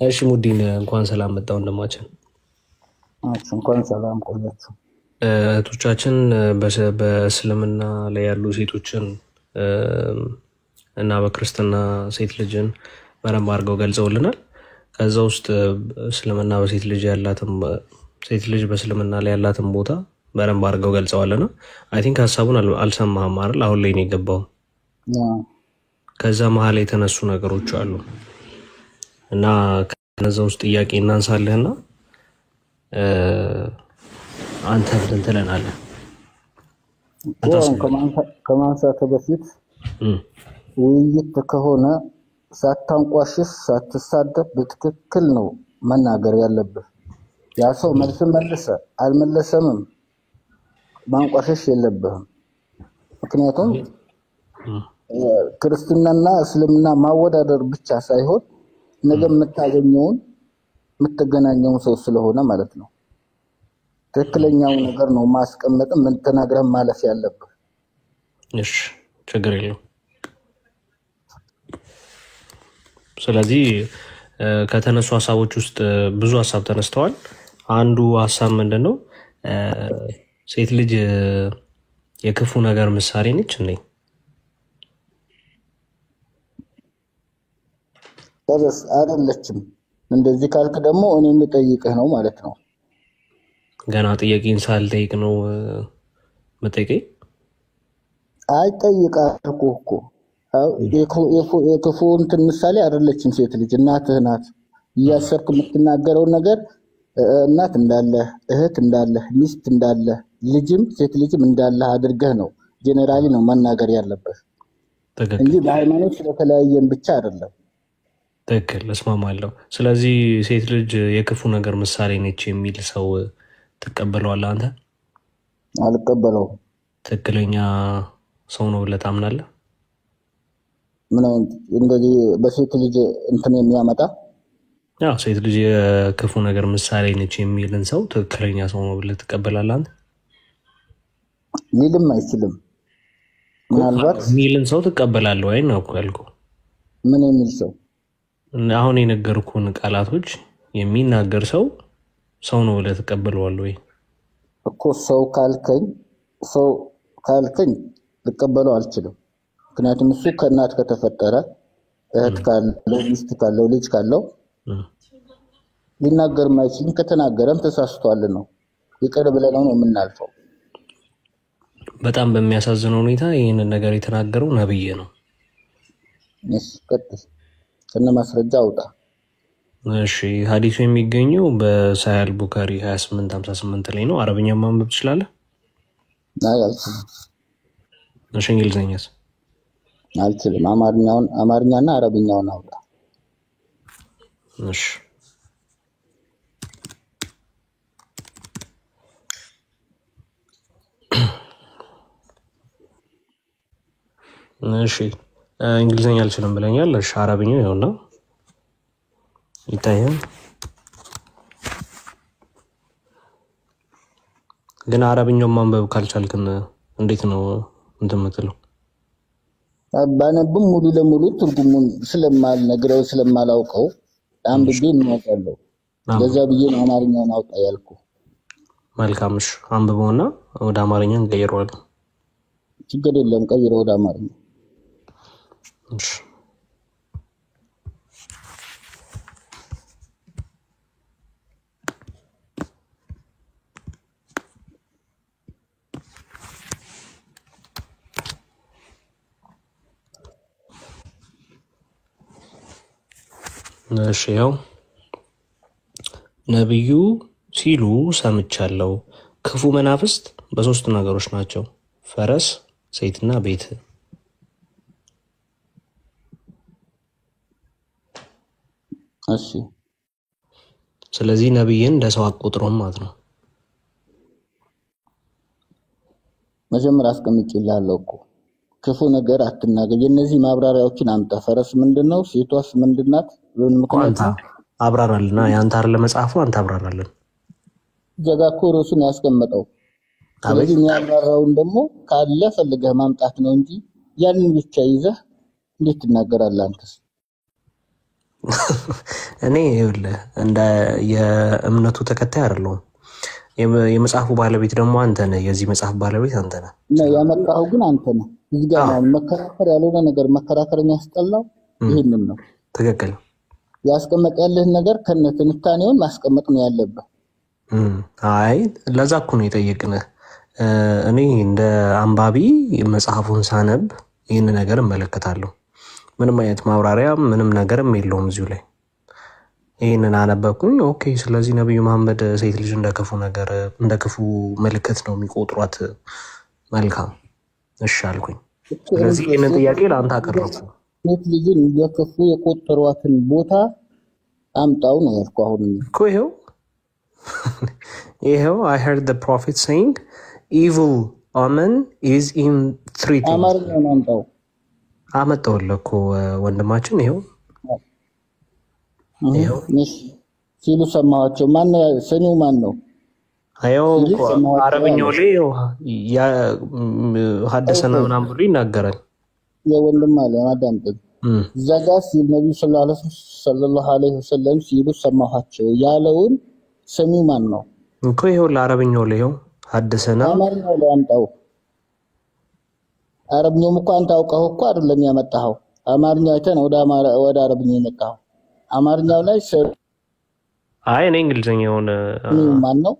እሺ ሙዲን እንኳን ሰላም መጣው እንደማችን እንኳን ሰላም ቆያችሁ። እህቶቻችን በእስልምና ላይ ያሉ ሴቶችን እና በክርስትና ሴት ልጅን በረም አድርገው ገልጸውልናል። ከዛ ውስጥ እስልምና በሴት ልጅ ያላትም ሴት ልጅ በእስልምና ላይ ያላትም ቦታ በረም አድርገው ገልጸዋልና አይ ቲንክ ሐሳቡን አልሰማህም አይደል? አሁን ላይ ነው የገባው። ከዛ መሃል የተነሱ ነገሮች አሉ እና ከነዛ ውስጥ ጥያቄ እናንሳለህና አንተ ብለን ትለናለህ። ከማንሳት በፊት ውይይት ከሆነ ሳታንቋሽሽ ሳትሳደብ በትክክል ነው መናገር ያለብህ። ያ ሰው መልስ መለሰ አልመለሰም ማንቋሽሽ የለብህም። ምክንያቱም ክርስትናና እስልምና ማወዳደር ብቻ ሳይሆን ነገ የምትገናኘው ሰው ስለሆነ ማለት ነው። ትክክለኛው ነገር ነው ማስቀመጥ ምን ተናግረህ ማለፍ ያለብህ። እሺ ችግር የለም። ስለዚህ ከተነሱ ሐሳቦች ውስጥ ብዙ ሐሳብ ተነስተዋል። አንዱ ሐሳብ ምንድነው? ሴት ልጅ የክፉ ነገር ምሳሌ ነች እንዴ? በስ አይደለችም። እንደዚህ ካልክ ደግሞ እኔም ልጠይቅህ ነው ማለት ነው። ገና ጥያቄን ሳልጠይቅ ነው መጠየቅ? አይ ጠይቃለሁ እኮ የክፉ እንትን ምሳሌ አይደለችም ሴት ልጅ። እናትህ ናት። እያሰርክ የምትናገረው ነገር እናት እንዳለ እህት እንዳለ ሚስት እንዳለ ልጅም ሴት ልጅም እንዳለ አድርገህ ነው ጄኔራሊ ነው መናገር ያለበት እንጂ በሃይማኖት ስለተለያየን ብቻ አይደለም። ትክክል እስማማለሁ። ስለዚህ ሴት ልጅ የክፉ ነገር ምሳሌ ነች የሚል ሰው ትቀበለዋለህ አንተ? አልቀበለውም። ትክክለኛ ሰው ነው ብለህ ታምናለህ? ምን እንደዚህ በሴት ልጅ እንትን የሚያመጣ ያው ሴት ልጅ የክፉ ነገር ምሳሌ ነች የሚልን ሰው ትክክለኛ ሰው ነው ብለህ ትቀበላለህ አንተ? ሊልም አይችልም። ምናልባት የሚልን ሰው ትቀበላለህ ወይ ነው ያልኩህ? ምን የሚል ሰው? አሁን የነገርኩህን ቃላቶች የሚናገር ሰው ነው ብለህ ትቀበለዋለህ ወይ? እኮ ሰው ካልከኝ ልቀበለው አልችልም። ምክንያቱም እሱ ከእናት ከተፈጠረ እህት ካለው ሚስት ካለው ልጅ ካለው ሊናገር ማይችልም። ከተናገረም ተሳስቷል ነው ይቅር ብለነው ነው የምናልፈው። በጣም በሚያሳዝነው ሁኔታ ይሄንን ነገር የተናገረው ነብይ ነው። እሺ ቀጥል። ከነ ማስረጃ አውጣ። እሺ ሐዲሱ የሚገኘው በሳሂህ ቡኻሪ 2858 ላይ ነው። አረብኛ ማንበብ ትችላለህ? አይ አልችልም። እሺ እንግሊዘኛስ? አልችልም። አማርኛና አረብኛውን አውጣ። እሺ እሺ እንግሊዘኛ አልችልም ብለኛል። እሺ አረብኛው ይኸውና ይታያል። ግን አረብኛው ማንበብ ካልቻልክን እንዴት ነው እንትምትለው? ባነብም ሙሉ ለሙሉ ትርጉሙን ስለማልነግረው ስለማላውቀው አንብቤ እንወጣለው። ለዛ ብዬ ነው አማርኛውን አውጣ ያልኩ። መልካም እሺ አንብበውና ወደ አማርኛ እንቀይረዋለን። ችግር የለም ቀይረው ወደ አማርኛ። እሺ ያው ነብዩ ሲሉ ሰምቻለሁ። ክፉ መናፍስት በሶስት ነገሮች ናቸው፣ ፈረስ፣ ሴትና ቤት። እሺ ስለዚህ ነብይን እንደሰው አቆጥሮም ማለት ነው። መጀመሪያ አስቀምጬልሃለሁ እኮ ክፉ ነገር አትናገር። የነዚህ ማብራሪያዎችን አምጣ። ፈረስ ምንድነው? ሴቷስ ምንድናት? አንተ አብራራልና ያንተ አይደለ መጽሐፉ አንተ አብራራልን። ዘጋኮ ርዕሱን ያስቀመጠው። ስለዚህ የሚያብራራውን ደግሞ ካለ ፈልገህ ማምጣት ነው እንጂ ያንን ብቻ ይዘህ እንዴት ትናገራለህ አንተስ? እኔ ይኸውልህ እንደ የእምነቱ ተከታይ አይደለሁም። የመጽሐፉ ባለቤት ደግሞ አንተ ነህ። የዚህ መጽሐፍ ባለቤት አንተ ነህ ነው ያመጣኸው፣ ግን አንተ ነህ። እዚህ ጋር ነው መከራከር ያልሆነ ነገር መከራከር የሚያስጠላው ይሄንን ነው። ትክክል። ያስቀመጥ ያለህን ነገር ከነ ትንታኔውን ማስቀመጥ ነው ያለብህ። አይ ለዛ እኮ ነው የጠየቅንህ። እኔ እንደ አንባቢ መጽሐፉን ሳነብ ይህን ነገር እመለከታለሁ። ምንም አይነት ማብራሪያ ምንም ነገርም የለውም እዚሁ ላይ። ይህንን አነበብኩኝ። ኦኬ፣ ስለዚህ ነብዩ መሐመድ ሴት ልጅ እንደክፉ ነገር እንደክፉ ምልክት ነው የሚቆጥሯት። መልካም እሺ አልኩኝ። ስለዚህ ይህንን ጥያቄ ለአንተ አቀረብኩ። ሴት ልጅን እንደክፉ የቆጠሯትን ቦታ አምጣው ነው ያልኩ። አሁን እኮ ይሄው I heard the prophet saying evil omen is in 3 things። አማርኛውን አምጣው። አመጣሁልህ እኮ ወንድማችን። ይሄው ሲሉ ሰማኋቸው። ማን ሰሚው ማን ነው? አየው አረብኛው ላይ ሐደሰና ምናምን ብሎ ይናገራል። የወንድም አለ ማዳምጥ እዛ ጋር ሲል ነብዩ ሰለላሁ ዐለይሂ ወሰለም ሲሉ ሰማኋቸው ያለውን ሰሚው ማን ነው? እኮ ይሄው ለአረብኛው ላይ ይሄው ሐደሰና አማርኛው ላይ አምጣው። አረብኛውም እኮ አንተ አውቀኸው እኮ አይደለም ያመጣኸው። አማርኛው አይተህ ነው ወደ አረብኛው የመጣኸው። አማርኛው ላይ አይ እኔ እንግሊዘኛውን ማን ነው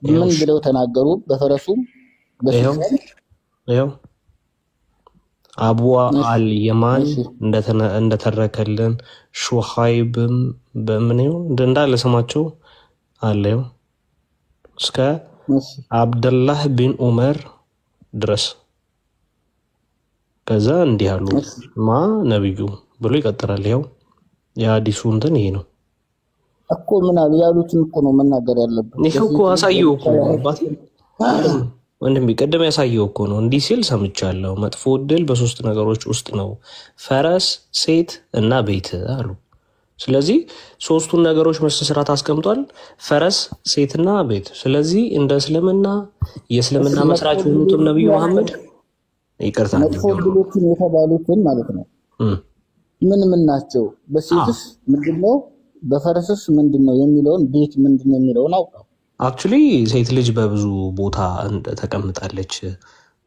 ምን ብለው ተናገሩ? በፈረሱም ይሄው አቡ አልየማን እንደተረከልን ሹሃይብም በምን ይሁን እንዳለ ስማቸው አለው እስከ አብደላህ ቢን ዑመር ድረስ። ከዛ እንዲህ አሉ ማ ነብዩ ብሎ ይቀጥላል። ይሄው የሐዲሱ እንትን ይሄ ነው እኮ ምን አሉ ያሉትን እኮ ነው መናገር ያለብን። ይሄው እኮ አሳየው እኮ አባቴ ወንድም ቢቀደም ያሳየው እኮ ነው። እንዲህ ሲል ሰምቻለሁ። መጥፎ ዕድል በሶስት ነገሮች ውስጥ ነው፣ ፈረስ፣ ሴት እና ቤት አሉ። ስለዚህ ሶስቱን ነገሮች መስራት አስቀምጧል፣ ፈረስ፣ ሴትና ቤት። ስለዚህ እንደ እስልምና የእስልምና መስራች የሆኑት ነብዩ መሐመድ ይቅርታ መጥፎ ዕድሎችን የተባሉትን ማለት ነው ምን ናቸው? በሴትስ ምንድነው? በፈረስስ ምንድነው የሚለውን ቤት ምንድነው የሚለውን አውቀው። አክቹሊ ሴት ልጅ በብዙ ቦታ ተቀምጣለች።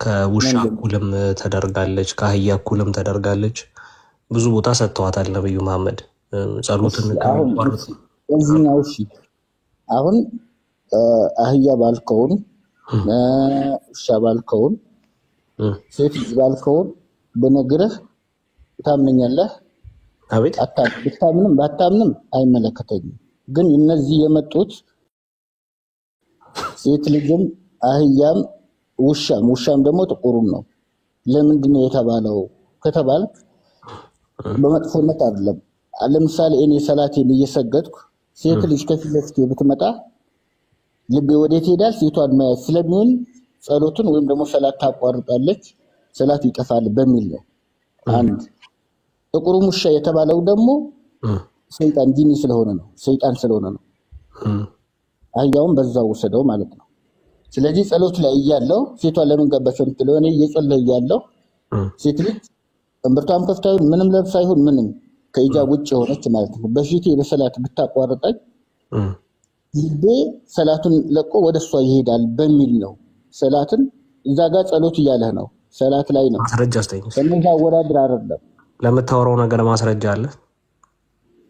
ከውሻ እኩልም ተደርጋለች፣ ከአህያ እኩልም ተደርጋለች። ብዙ ቦታ ሰጥተዋታል ነብዩ መሐመድ ጸሎትን ከማቋረጥ። እዚህኛው እሺ አሁን አህያ ባልከውን ውሻ ባልከውን ሴት ልጅ ባልከውን በነገርህ ታምነኛለህ? አቤት አታምንም? ባታምንም አይመለከተኝም። ግን እነዚህ የመጡት ሴት ልጅም አህያም ውሻም ደግሞ ጥቁሩም ነው። ለምንድን ነው የተባለው ከተባለ በመጥፎነት አይደለም። ለምሳሌ እኔ ሰላቴን እየሰገድኩ ሴት ልጅ ከፊት ለፊቴ ብትመጣ ልቤ ወዴት ይሄዳል? ሴቷን ማየት ስለሚሆን ጸሎትን ወይም ደግሞ ሰላት ታቋርጣለች፣ ሰላት ይጠፋል በሚል ነው። አንድ ጥቁሩ ውሻ የተባለው ደግሞ ሰይጣን ጂኒ ስለሆነ ነው፣ ሰይጣን ስለሆነ ነው። አህያውን በዛው ወሰደው ማለት ነው። ስለዚህ ጸሎት ላይ እያለው ሴቷ ለምን ገባች እንትለው እኔ እየጸለየ ያለው ሴት ልጅ እምብርቷን ከፍታ ምንም ለብሳ ይሁን ምንም ከኢጃብ ውጭ ሆነች ማለት ነው። በፊቴ በሰላት ብታቋርጠኝ ልቤ ሰላቱን ለቆ ወደሷ ይሄዳል በሚል ነው። ሰላትን እዛ ጋር ጸሎት እያለህ ነው፣ ሰላት ላይ ነው። ማስረጃ አስተኝ ከነዛ ወራድር አይደለም። ለምታወራው ነገር ማስረጃ አለ?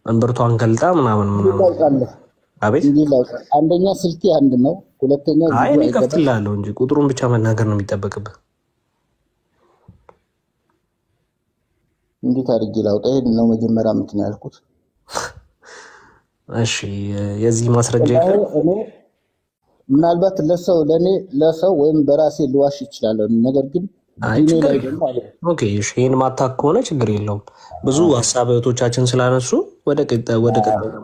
እምብርቷን ገልጣ ምናምን አቤት አንደኛ ስልኬ አንድ ነው፣ ሁለተኛ አይ እኔ ከፍትላለሁ እንጂ ቁጥሩን ብቻ መናገር ነው የሚጠበቅብህ። እንዴት አድርጌ ላውጣ? ይሄን ነው መጀመሪያ እንትን ያልኩት። እሺ የዚህ ማስረጃ እኔ ምናልባት ለሰው ወይም በራሴ ልዋሽ ይችላል። ነገር ግን ኦኬ እሺ ይሄን ማታክ ከሆነ ችግር የለውም። ብዙ ሐሳቦቻችን ስላነሱ ወደ ቀጣይ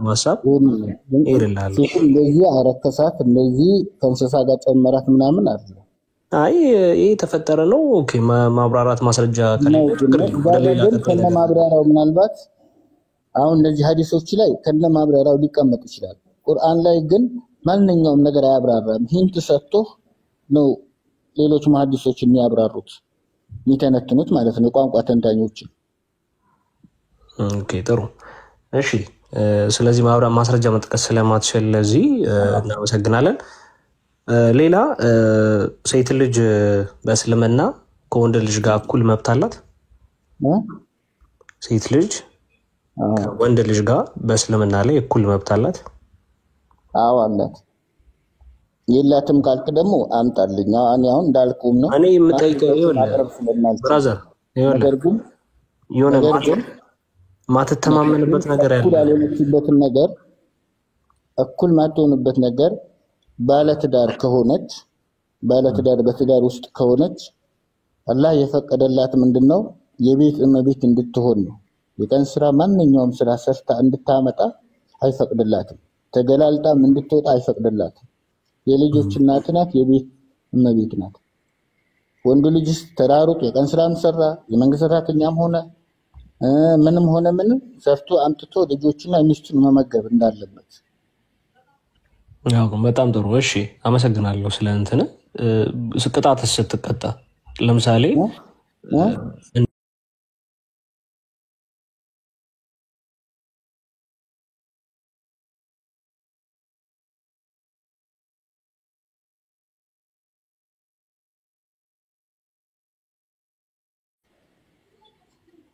ሐሳብ ይርላል። እንደዚህ አረከሳት እንደዚህ ከእንስሳ ጋር ጨመራት ምናምን አይደለም። አይ ይሄ ተፈጠረ ነው። ኦኬ ማብራራት ማስረጃ ከነ ማብራሪያው ምናልባት አሁን እነዚህ ሐዲሶች ላይ ከነ ማብራሪያው ሊቀመጥ ይችላል። ቁርአን ላይ ግን ማንኛውም ነገር አያብራራም። ሂንት ሰጥቶ ነው ሌሎች ሐዲሶች የሚያብራሩት የሚተነትኑት ማለት ነው፣ ቋንቋ ተንታኞች። ኦኬ ጥሩ። እሺ ስለዚህ ማስረጃ መጥቀስ ስለማትችል ለዚህ እናመሰግናለን። ሌላ ሴት ልጅ በእስልምና ከወንድ ልጅ ጋር እኩል መብት አላት? ሴት ልጅ ከወንድ ልጅ ጋር በእስልምና ላይ እኩል መብት አላት? አዎ አላት። የላትም ካልክ ደግሞ አምጣልኝ። እኔ አሁን እንዳልኩም ነው። እኔ የምጠይቀው ብራዘር ነገር ግን የሆነ ማትተማመንበት ነገር ያለ ያለችበትን ነገር እኩል ማትሆንበት ነገር ባለትዳር ከሆነች ባለትዳር በትዳር ውስጥ ከሆነች አላህ የፈቀደላት ምንድነው የቤት እመቤት እንድትሆን ነው። የቀን ስራ ማንኛውም ስራ ሰርታ እንድታመጣ አይፈቅድላትም። ተገላልጣም እንድትወጣ አይፈቅድላትም። የልጆች እናት ናት፣ የቤት እመቤት ናት። ወንዱ ልጅስ ተራሩጥ የቀን ስራም ሰራ የመንግስት ሰራተኛም ሆነ ምንም ሆነ ምንም ሰርቶ አምጥቶ ልጆችና ሚስቱን መመገብ እንዳለበት። ያው በጣም ጥሩ። እሺ አመሰግናለሁ። ስለ እንትን ቅጣትስ ስትቀጣ ለምሳሌ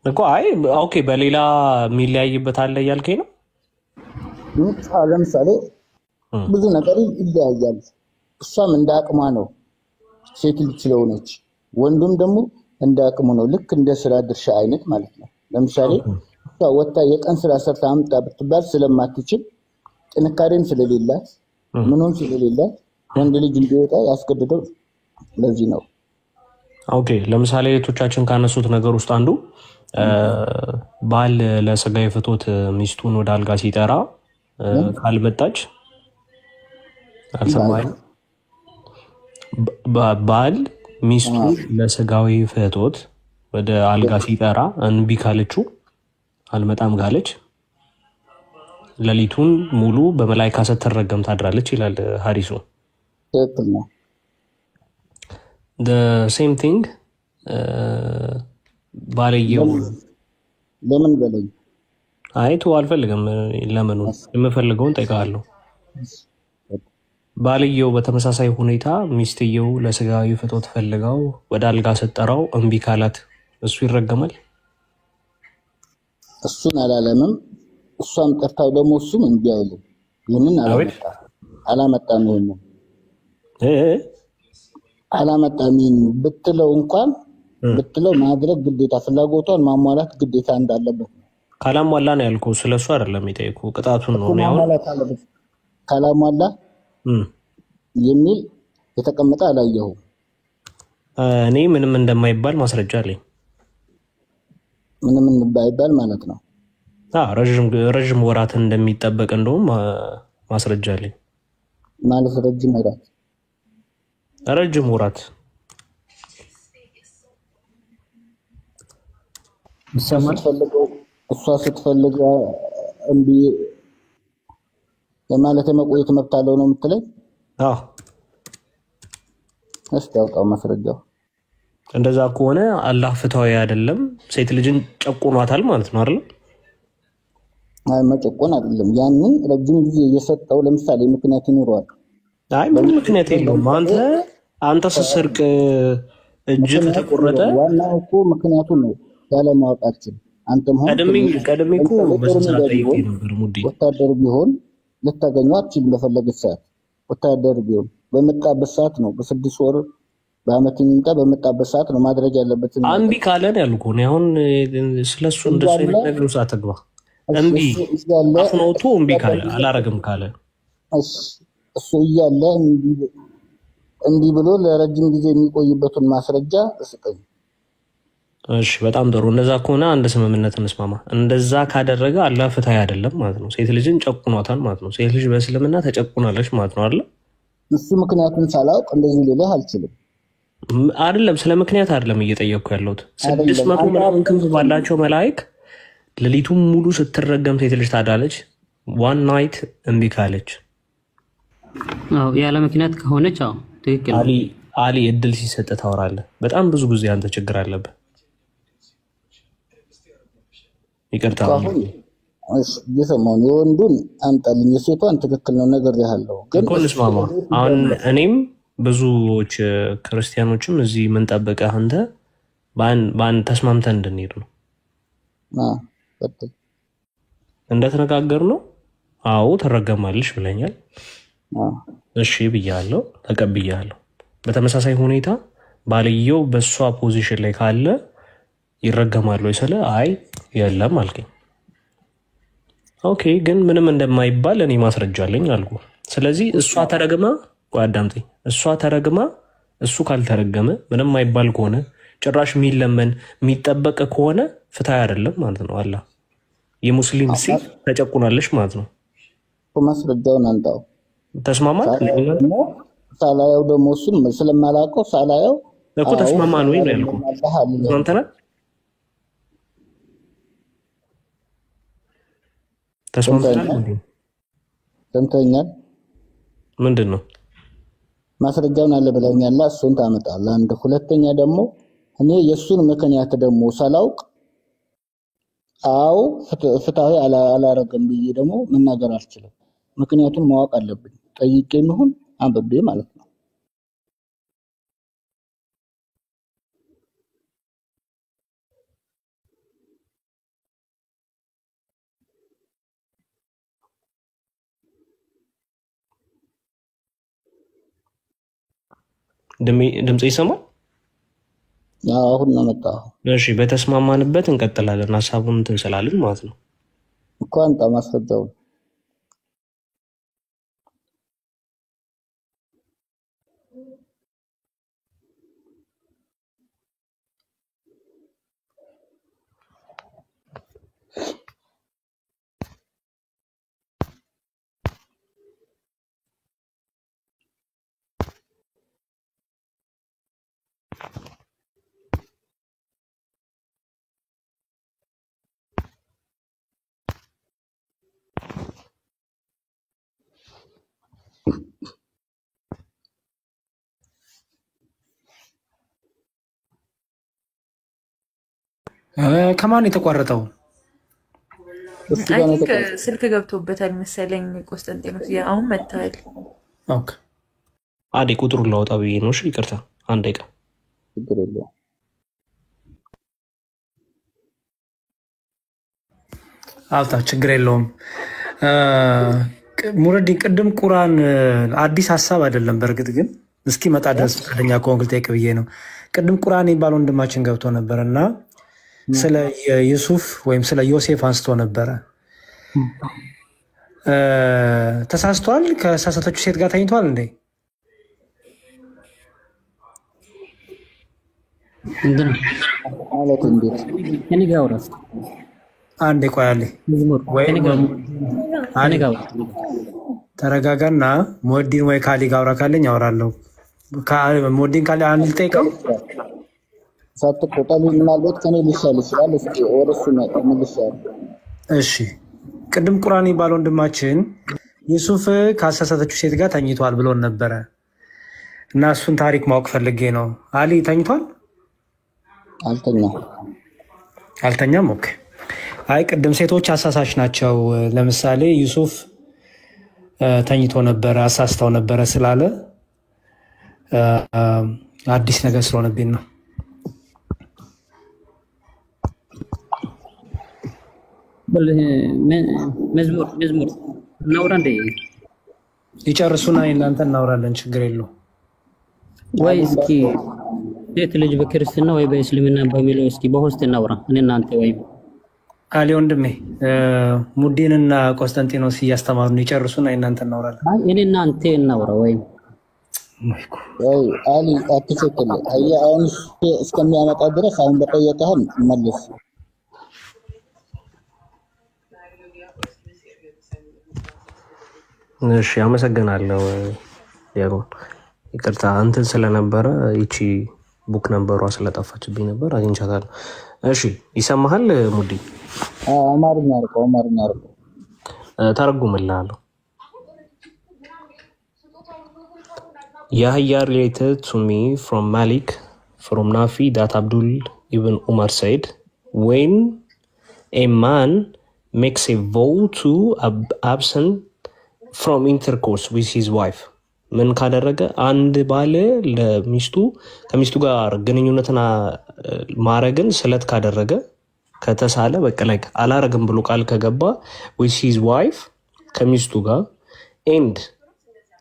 እኮ አይ ኦኬ በሌላ የሚለያይበት አለ እያልከኝ ነው? ለምሳሌ ብዙ ነገር ይለያያል። እሷም እንደ አቅሟ ነው ሴት ልጅ ስለሆነች፣ ወንዱም ደግሞ እንደ አቅሙ ነው። ልክ እንደ ስራ ድርሻ አይነት ማለት ነው። ለምሳሌ እሷ ወጣ የቀን ስራ ሰርታ አምጣ ብትባል ስለማትችል ጥንካሬም ስለሌላት ምንም ስለሌላት ወንድ ልጅ እንዲወጣ ያስገድደው ለዚህ ነው። ኦኬ ለምሳሌ እህቶቻችን ካነሱት ነገር ውስጥ አንዱ ባል ለስጋዊ ፍቶት ሚስቱን ወደ አልጋ ሲጠራ ካልመጣች አልሰማኝ ባል ሚስቱ ለስጋዊ ፍቶት ወደ አልጋ ሲጠራ እንቢ ካለችው አልመጣም ካለች ሌሊቱን ሙሉ በመላእክት ስትረገም ታድራለች ይላል ሐዲሱ። ትክክል ነው። the same thing ባልየው ለምን በለኝ አይቶ አልፈልግም ለምኑ የምፈልገውን ጠይቃለሁ። ባልየው በተመሳሳይ ሁኔታ ሚስትየው ለስጋዊ ፍቶት ፈልጋው ወደ አልጋ ስትጠራው እንቢ ካላት እሱ ይረገማል? እሱን አላለምም። እሷም ጠርታው ደግሞ እሱም እንቢ አይልም። ይሄንን አላመጣም ነው አላመጣም ብትለው እንኳን ብትለው ማድረግ ግዴታ ፍላጎቷን ማሟላት ግዴታ እንዳለበት ካላሟላ ነው ያልኩህ። ስለሱ አይደለም የጠየኩህ ቅጣቱን ነው ነው ካላሟላ የሚል የተቀመጠ አላየሁም። እኔ ምንም እንደማይባል ማስረጃ አለኝ። ምንም እንደማይባል ማለት ነው? ረጅም ወራት እንደሚጠበቅ እንደውም ማስረጃ አለኝ። ማለት ረጅም ወራት እሷ ስትፈልግ እንቢ ለማለት የመቆየት መብት አለው ነው የምትለኝ? አዎ እስቲ አውጣው ማስረጃው። እንደዛ ከሆነ አላህ ፍትሃዊ አይደለም፣ ሴት ልጅን ጨቁኗታል ማለት ነው አይደል? አይ መጨቆን አይደለም። ያንን ረጅም ጊዜ እየሰጠው ለምሳሌ ምክንያት ይኖረዋል። አይ ምንም ምክንያት የለውም። አንተ ስትሰርቅ እጅ ተቆረጠ ዋናው እኮ ምክንያቱ ነው ያለማወቃችን። አንተም ሆነ ቀደም እኮ በስንት ጠይቄ ነበር ሙዲ ወታደር ቢሆን ልታገኘው አትችልም። በፈለገች ሰዓት ወታደር ቢሆን በመጣበት ሰዓት ነው በ6 ወር በአመት ይንጣ በመጣበት ሰዓት ነው ማድረግ ያለበት። አንቢ ካለን ያልኩህ ነው። አሁን ስለሱ እንደሱ ነገር ውስጥ አትግባ። እንቢ አፍኖቱ እንቢ ካለ አላረግም ካለ እሱ እያለ እንዲ ብሎ ለረጅም ጊዜ የሚቆይበትን ማስረጃ እስቀኝ። እሺ በጣም ጥሩ። እንደዛ ከሆነ አንድ ስምምነት እንስማማ። እንደዛ ካደረገ አላህ ፍትሃዊ አይደለም ማለት ነው። ሴት ልጅን ጨቁኗታል ማለት ነው። ሴት ልጅ በእስልምና ተጨቁናለች ማለት ነው አይደል? እሱ ምክንያቱን ሳላውቅ እንደዚህ ልልህ አልችልም። አይደለም ስለ ምክንያት አይደለም እየጠየቅኩ ያለሁት። 600 ምናምን ክንፍ ባላቸው መላእክት ሌሊቱን ሙሉ ስትረገም ሴት ልጅ ታዳለች። ዋን ናይት እንቢ ካለች ያለ ምክንያት ከሆነች ትክክል። አሊ እድል ሲሰጥ ታወራለህ። በጣም ብዙ ጊዜ አንተ ችግር አለብህ። ይቅርታ እሺ የሰማውን የወንዱን አንጣልኝ የሴቷን ትክክል ነው ነገር ያለው ግን እኮ እንስማማ። አሁን እኔም ብዙዎች ክርስቲያኖችም እዚህ ምን ጠብቀህ አንተ ባን ተስማምተን እንድንሄድ ነው እንደተነጋገር ነው። አዎ ተረገማልሽ ብለኛል። እሺ ብያለሁ፣ ተቀብያለሁ። በተመሳሳይ ሁኔታ ባልየው በሷ ፖዚሽን ላይ ካለ ይረገማል ወይ ስለ አይ የለም አልከኝ። ኦኬ ግን ምንም እንደማይባል እኔ ማስረጃ አለኝ አልኩ። ስለዚህ እሷ ተረግማ ጓዳምጤ እሷ ተረግማ እሱ ካልተረገመ ምንም አይባል ከሆነ ጭራሽ የሚለመን የሚጠበቅ ከሆነ ፍትሃ አይደለም ማለት ነው። አላ የሙስሊም ሴት ተጨቁናለች ማለት ነው። ማስረጃውን አንጣው ተስማማ። ሳላየው ደግሞ እሱን ስለማላውቀው ሳላየው እኮ ተስማማን ወይ ነው ያልኩት። ተስማምተናል። ሰምተኛል። ምንድን ነው ማስረጃውን አለ ብለኛል። እሱን ታመጣለህ አንድ። ሁለተኛ ደግሞ እኔ የሱን ምክንያት ደግሞ ሳላውቅ አው ፍትሃዊ አላረገም ብዬ ደግሞ መናገር አልችልም። ምክንያቱም ማወቅ አለብኝ ጠይቄም ይሁን አንብቤ ማለት ነው። ድምጽ ይሰማል? አሁን ነው መጣው። እሺ በተስማማንበት እንቀጥላለን። ሐሳቡን እንትን ስላልን ማለት ነው እኮ አንተ ማስረጃው ከማን የተቋረጠው? ስልክ ገብቶበታል መሰለኝ ቆስጠንጤኖስ። አሁን መጥተዋል። ኦኬ አዲ ቁጥሩን ላውጣ ብዬ ነው። እሺ ይቅርታ አንድ ደቂቃ። አውጣ ችግር የለውም። ሙረዲ ቅድም ቁርአን አዲስ ሐሳብ አይደለም። በእርግጥ ግን እስኪ መጣ ድረስ ፈቃደኛ ከሆንክ ልጠይቅ ብዬ ነው። ቅድም ቁርአን የሚባል ወንድማችን ገብቶ ነበርና ስለ ዩሱፍ ወይም ስለ ዮሴፍ አንስቶ ነበረ። ተሳስቷል? ከሳሳተችው ሴት ጋር ተኝቷል እንዴ? እንዴ ማለት እንዴት? እኔ ጋር አውራስ አንዴ ቆያለሁ ወይ ተረጋጋና ሙወዲን ወይ ካሊ ጋር አውራ ካለኝ አወራለሁ። ሙወዲን ካሊ አንድ ልጠይቀው ሳትቆጣ ምናልባት ከኔ ሊሻል ይችላል። እስኪ ወርሱ ነው መልሻል። እሺ ቅድም ቁርአን የሚባል ወንድማችን ዩሱፍ ካሳሳተችው ሴት ጋር ተኝቷል ብሎን ነበረ እና እሱን ታሪክ ማወቅ ፈልጌ ነው። አሊ ተኝቷል? አልተኛም። ኦኬ አይ ቅድም ሴቶች አሳሳች ናቸው። ለምሳሌ ዩሱፍ ተኝቶ ነበረ አሳስተው ነበረ ስላለ አዲስ ነገር ስለሆነብኝ ነው። መዝሙር እናውራ እንዴ? ይጨርሱና እናንተ እናውራለን። ችግር የለው ወይ? እስኪ ሴት ልጅ በክርስትና ወይ በእስልምና በሚለው እስኪ በሆስት እናውራ እኔ እናንተ። ወይ አሊ ወንድሜ ሙዲንና ቆስጠንጢኖስ እያስተማሩን ይጨርሱና እናንተ እናውራለን። አይ እኔ እናንተ እናውራ። ወይ አሊ አትቸኩል። አሁን እስከሚያመጣ ድረስ አሁን በጠየቀህን መልስ። እሺ አመሰግናለሁ። ያው ይቅርታ እንትን ስለነበረ ይቺ ቡክ ነበሯ ስለጠፋችብኝ ነበር አግኝቻታለሁ። እሺ ይሰማሃል ሙዲ? አማርኛ አርቆ ተረጉምልሃለሁ። Yahya related to me from Malik from Nafi that Abdul ibn Umar said, when a man makes a vow to absent from intercourse with his wife. ምን ካደረገ አንድ ባል ለሚስቱ ከሚስቱ ጋር ግንኙነትና ማረግን ስለት ካደረገ ከተሳለ በቃ like አላረግም ብሎ ቃል ከገባ with his wife ከሚስቱ ጋር and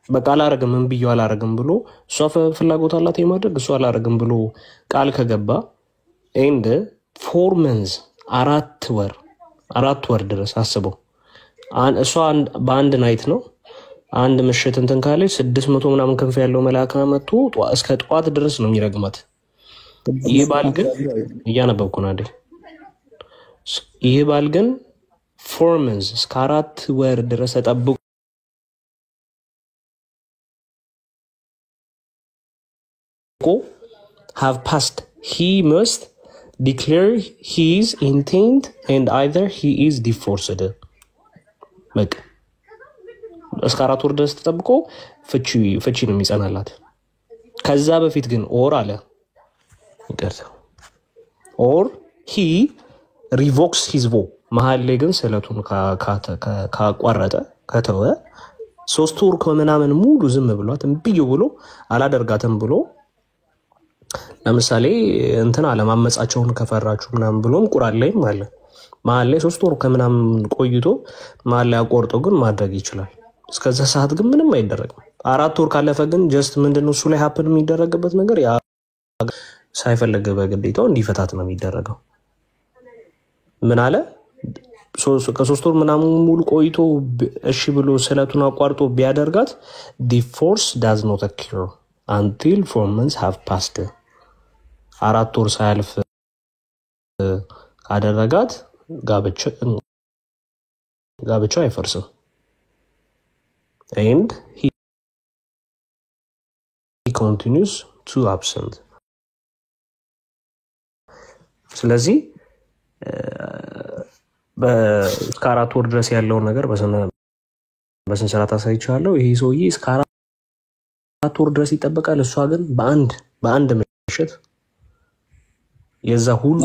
በቃ አላረግም እንብየው አላረግም ብሎ እሷ ፍላጎት አላት የማድረግ እሷ አላረግም ብሎ ቃል ከገባ and 4 months 4 ወር ድረስ አስበው እሷ በአንድ ናይት ነው አንድ ምሽት እንትን ካለች 600 ምናምን ክንፍ ያለው መልአክ መጥቶ እስከ ጧት ድረስ ነው የሚረግማት። ይህ ባል ግን እያነበብኩ ነው አይደል? ይህ ባል ግን 4 months እስከ 4 ወር ድረስ ተጠብቆ have passed. He must declare his intent and either he is divorced. በቃ እስከ 4 ወር ድረስ ተጠብቆ ፍቺ ነው የሚጸናላት። ከዛ በፊት ግን ኦር አለ ይቀርታ or he revokes his vow መሃል ላይ ግን ስለቱን ካቋረጠ ከተወ 3 ወር ከምናምን ሙሉ ዝም ብሏት እንብዩ ብሎ አላደርጋትም ብሎ ለምሳሌ እንትና ለማመጻቸውን ከፈራችሁ ምናምን ብሎም ቁርአን ላይ ማለት መሃል ላይ 3 ወር ከምናምን ቆይቶ መሃል ላይ አቆርጦ ግን ማድረግ ይችላል። እስከዛ ሰዓት ግን ምንም አይደረግም። 4 ወር ካለፈ ግን ጀስት ምንድነው እሱ ላይ ሀፕን የሚደረግበት ነገር ያ ሳይፈልግ በግዴታው እንዲፈታት ነው የሚደረገው። ምን አለ ከ3 ወር ምናምን ሙሉ ቆይቶ እሺ ብሎ ስለቱን አቋርጦ ቢያደርጋት divorce does not occur until 4 months have passed. 4 ወር ሳያልፍ ካደረጋት ጋብቻው አይፈርስም። and he continues to absent. ስለዚህ እስከ 4 ወር ድረስ ያለው ነገር በስንሰራት አሳይቻለሁ። ይሄ ሰውዬ እስከ 4 ወር ድረስ ይጠበቃል። እሷ ግን በአንድ ምሽት የዛ ሁሉ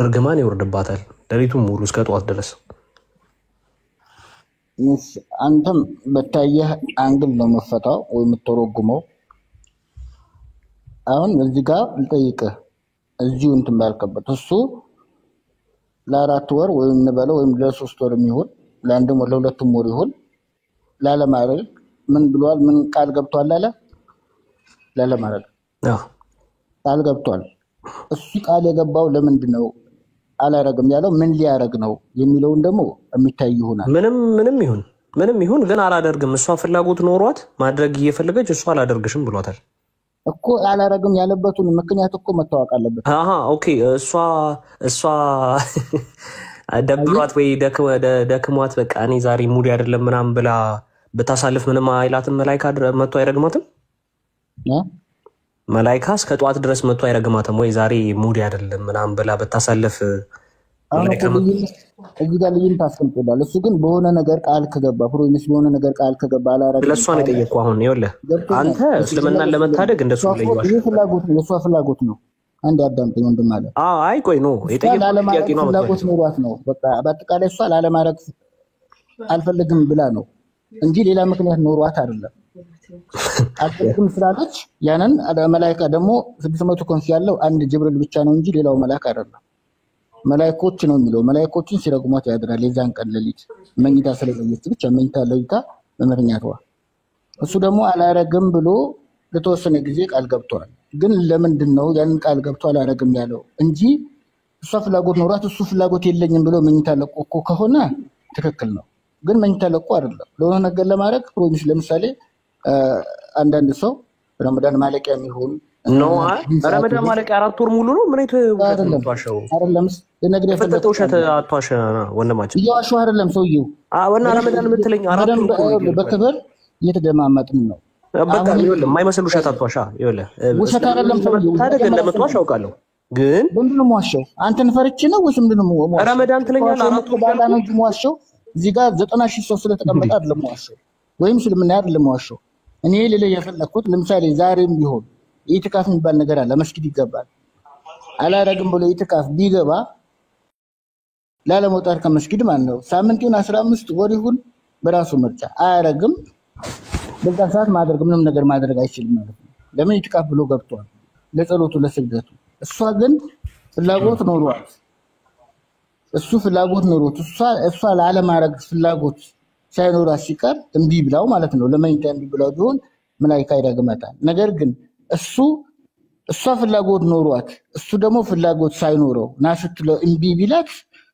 እርግማን ይወርድባታል። ሌሊቱን ሙሉ እስከ ጧት ድረስ አንተም በታየህ አንግል ነው መፈታው ወይ የምትተረጉመው። አሁን እዚህ ጋር ልጠይቅህ እዚሁ እንትን ባልከበት እሱ ለ4 ወር ወይም እንበለው ወይም ለ3 ወር የሚሆን ለአንድም ወር ለሁለቱም ወር ይሆን ላለማድረግ ምን ብሏል? ምን ቃል ገብቷል አለ? ላለማድረግ ቃል ገብቷል። እሱ ቃል የገባው ለምንድን ነው? አላረግም ያለው ምን ሊያረግ ነው የሚለውን ደግሞ የሚታይ ይሆናል። ምንም ይሁን ግን አላደርግም እሷ ፍላጎት ኖሯት ማድረግ እየፈለገች እሷ አላደርግሽም ብሏታል እኮ። አላረግም ያለበትን ምክንያት እኮ መታወቅ አለበት። ኦኬ እሷ ደብሯት ወይ ደክሟት በቃ እኔ ዛሬ ሙዲ አይደለም ምናምን ብላ በታሳልፍ ምንም አይላትም። መላእክት መጥቶ አይረግማትም? መላእክት እስከ ጧት ድረስ መጥቶ አይረግማትም ወይ ዛሬ ሙዲ አይደለም ምናምን ብላ በታሳልፍ እዚህ ጋር ልዩነት አስቀምጧል። እሱ ግን በሆነ ነገር ቃል ከገባ ፕሮሚስ በሆነ ነገር ቃል ከገባ አላረግም ለሷ ነው የጠየቀው። አሁን ይኸውልህ አንተ እስልምናን ለመታደግ እንደሱ ለይዋሽ የሷ ፍላጎት ነው። አንድ አዳምጠኝ ወንድም አለ። አይ ቆይ ነው የጠየቀው ጥያቄ ነው። ፍላጎት ኖሯት ነው በቃ በአጠቃላይ እሷ ላለማድረግ አልፈልግም ብላ ነው እንጂ ሌላ ምክንያት ኖሯት አይደለም። አልፈልግም ስላለች ያንን መላእክት ደግሞ 600 ክንፍ ያለው አንድ ጅብሪል ብቻ ነው እንጂ ሌላው መላእክት አይደለም። መላእክቶች ነው የሚለው መላእክቶችን ሲረግሟት ያድራል። የዛን ቀን ሌሊት መኝታ ስለለየች ብቻ መኝታ ለይታ በመተኛቷ እሱ ደግሞ አላረግም ብሎ ለተወሰነ ጊዜ ቃል ገብቷል። ግን ለምንድን ነው ያንን ቃል ገብቶ አላረግም ያለው እንጂ እሷ ፍላጎት ኖሯት እሱ ፍላጎት የለኝም ብሎ መኝታ ለቆ እኮ ከሆነ ትክክል ነው። ግን መኝታ ለቆ አይደለም ለሆነ ነገር ለማድረግ ፕሮሚስ ለምሳሌ አንዳንድ ሰው ረመዳን ማለቂያ የሚሆን ነው ረመዳን ማለቂያ 4 ወር ሙሉ ነው ምን አይተዋሻው አይደለም ለነገር የፈጠጠው ሸተ አጥዋሽ ወንድማችን ይዋሻው አይደለም ሰውየው ወና ረመዳን የምትለኝ 4 ወር በክብር እየተደማመጥን ነው። በቃ ይኸውልህ የማይመስል ውሸት አጥዋሻ ይኸውልህ ውሸት አይደለም ሰውየው ታደገ እንደምትዋሽ አውቃለሁ። ግን ምንድነው ዋሻው? አንተን ፈርቼ ነው ወይስ ምንድነው ዋሻው? ረመዳን ትለኛለህ 4 ወር ባላ ነው ዋሻው። እዚህ ጋር 90,000 ሰው ስለተቀመጠ አይደለም ዋሻው ወይም ስለምን አይደለም ዋሻው። እኔ ሌላ የፈለኩት ለምሳሌ ዛሬም ቢሆን ኢትካፍ የሚባል ነገር አለ። መስጊድ ይገባል አላረግም ብሎ ኢትካፍ ቢገባ ላለመውጣት ከመስጊድ ማለት ነው። ሳምንቱን 15 ወር ይሁን በራሱ ምርጫ አያረግም። በዛ ሰዓት ማድረግ ምንም ነገር ማድረግ አይችልም ማለት ነው። ለምን ይተቃብሎ ገብቷል ለጸሎቱ ለስግደቱ። እሷ ግን ፍላጎት ኖሯት እሱ ፍላጎት ኖሮት እሷ ላለማድረግ ፍላጎት ሳይኖራት ሲቀር እምቢ ብላው ማለት ነው። ለመኝታ እምቢ ብላው ቢሆን መላእክት ይረግማታል። ነገር ግን እሷ ፍላጎት ኖሯት እሱ ደግሞ ፍላጎት ሳይኖረው ናስትለው እምቢ ቢላት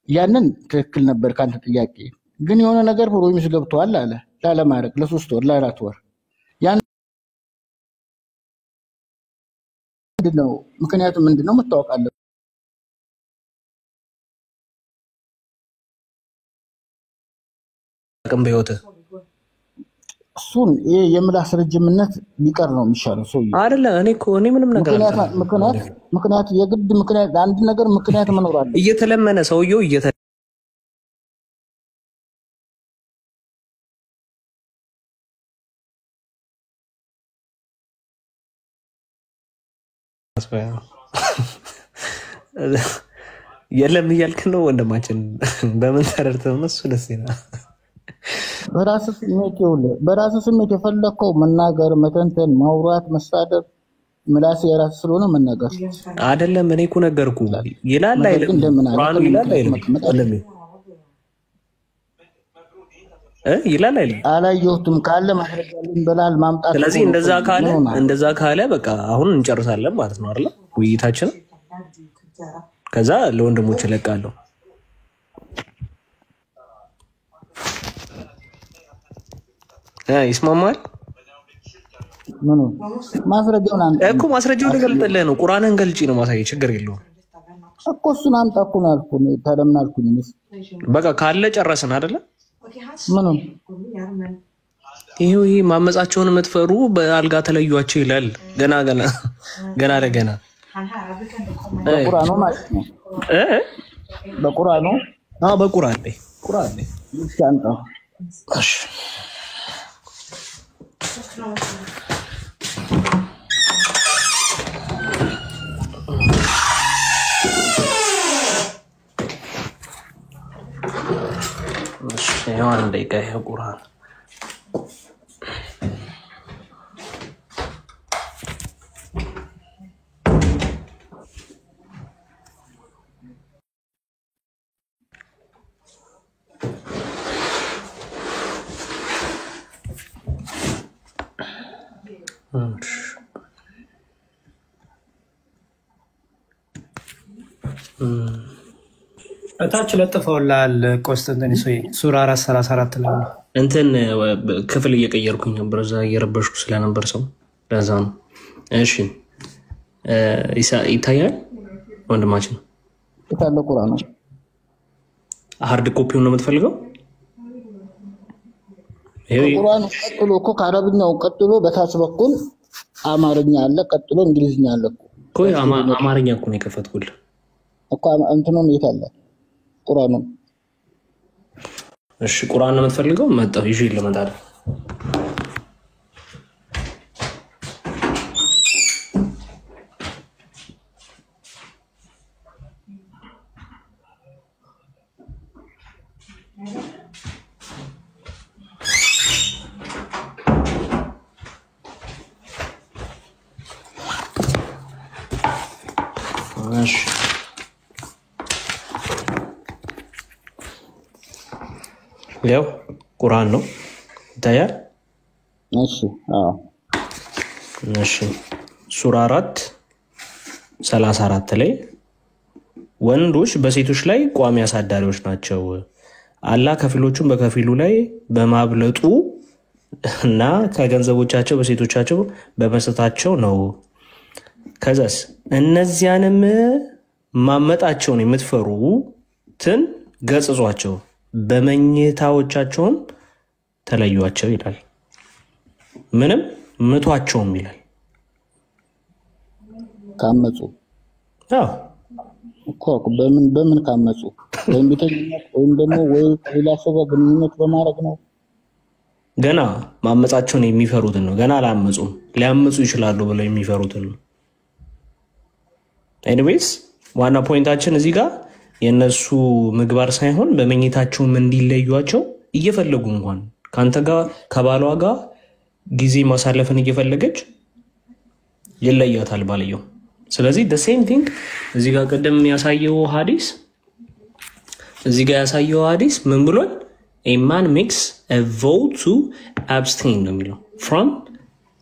ያንን ትክክል ነበር ካንተ ጥያቄ። ግን የሆነ ነገር ፕሮሚስ ገብቷል አለ ላለማድረግ ለ3 ወር ለ4 ወር ያን ምንድነው ምክንያቱም ምንድነው መታወቃለ አቅም በህይወት እሱን የምላስ ረጅምነት ቢቀር ነው የሚሻለው። ሰው አይደለም እኔ ምንም ነገር ምክንያት የግድ ምክንያት አንድ ነገር ምክንያት መኖር አለ። እየተለመነ ሰውየው የለም እያልክ ነው ወንድማችን። በምን ተረድተው ነው? እሱ ደስ ይላል። በራስ ስሜት የፈለከው መናገር፣ መተንተን፣ ማውራት፣ መሳደብ ምላስ የራስ ስለሆነ መናገር አይደለም። እኔ እኮ ነገርኩ ይላል አይደለም? ቁርአኑ ይላል አይደለም? ይላል አይደለም? አላየሁትም ካለ ማስረጃልን በላል ማምጣት። ስለዚህ እንደዛ ካለ በቃ አሁን እንጨርሳለን ማለት ነው አይደል? ውይይታችን ከዛ ለወንድሞች እለቃለሁ። ይስማማል? ማስረጃውን አንተ እኮ ማስረጃውን ልገልጥልህ ነው። ቁርአንን ገልጪ ነው ማሳየት፣ ችግር የለውም እኮ እሱን አምጣ እኮ ነው ያልኩህ። ታደምና አልኩኝ። በቃ ካለ ጨረስን አይደለ? ምንም ይሄ ማመጻቸውን የምትፈሩ በአልጋ ተለዩአቸው ይላል። ገና ለገና በቁርአኑ ማለት ነው። በቁርአኑ በቁርአን ላይ አንተ እሺ يوان دقيقة يا قرآن እታች ለጥፈውላል ቆስጠንጢኖስ ሱራ 4:34 ላይ እንትን ክፍል እየቀየርኩኝ ነበር እዛ እየረበሽኩ ስለነበር ሰው ለዛ ነው። እሺ ይታያል ወንድማችን? የታለ ቁርአኑ? ሃርድ ኮፒውን ነው የምትፈልገው? ቁርአኑ ቀጥሎ እኮ ከአረብኛው ቀጥሎ በታች በኩል አማርኛ አለ፣ ቀጥሎ እንግሊዝኛ አለ እኮ። አማርኛ እኮ ነው የከፈትኩልህ እኮ። እንትኑን የታለ ቁርአኑ? እሺ ቁርአን ነው የምትፈልገው? መጣሁ ይዤ ልመጣ። እሺ ያው ቁርአን ነው ይታያል። እሺ ሱራ 4:34 ላይ ወንዶች በሴቶች ላይ ቋሚ አሳዳሪዎች ናቸው፣ አላህ ከፊሎቹን በከፊሉ ላይ በማብለጡ እና ከገንዘቦቻቸው በሴቶቻቸው በመስጠታቸው ነው። ከዛስ እነዚያንም ማመጣቸውን የምትፈሩትን ገጽጿቸው በመኝታዎቻቸውም ተለዩአቸው ይላል። ምንም ምቷቸውም ይላል ካመጹ እኮ በምን ካመጹ? ወይም ቢተኝነት ወይም ደግሞ ወይ ሌላ ሰው ጋር ግንኙነት በማድረግ ነው። ገና ማመጻቸውን የሚፈሩትን ነው። ገና አላመጹም፣ ሊያመጹ ይችላሉ ብለው የሚፈሩትን ነው። ኤኒዌይስ ዋና ፖይንታችን እዚህ ጋር የነሱ ምግባር ሳይሆን በመኝታቸውም እንዲለዩቸው እየፈለጉ እንኳን ካንተ ጋር ከባሏ ጋር ጊዜ ማሳለፍን እየፈለገች ይለያታል ባልየው። ስለዚህ the same thing እዚህ ጋር ቀደም ያሳየው ሐዲስ ምን ብሏል? a man makes a vow to abstain ነው የሚለው from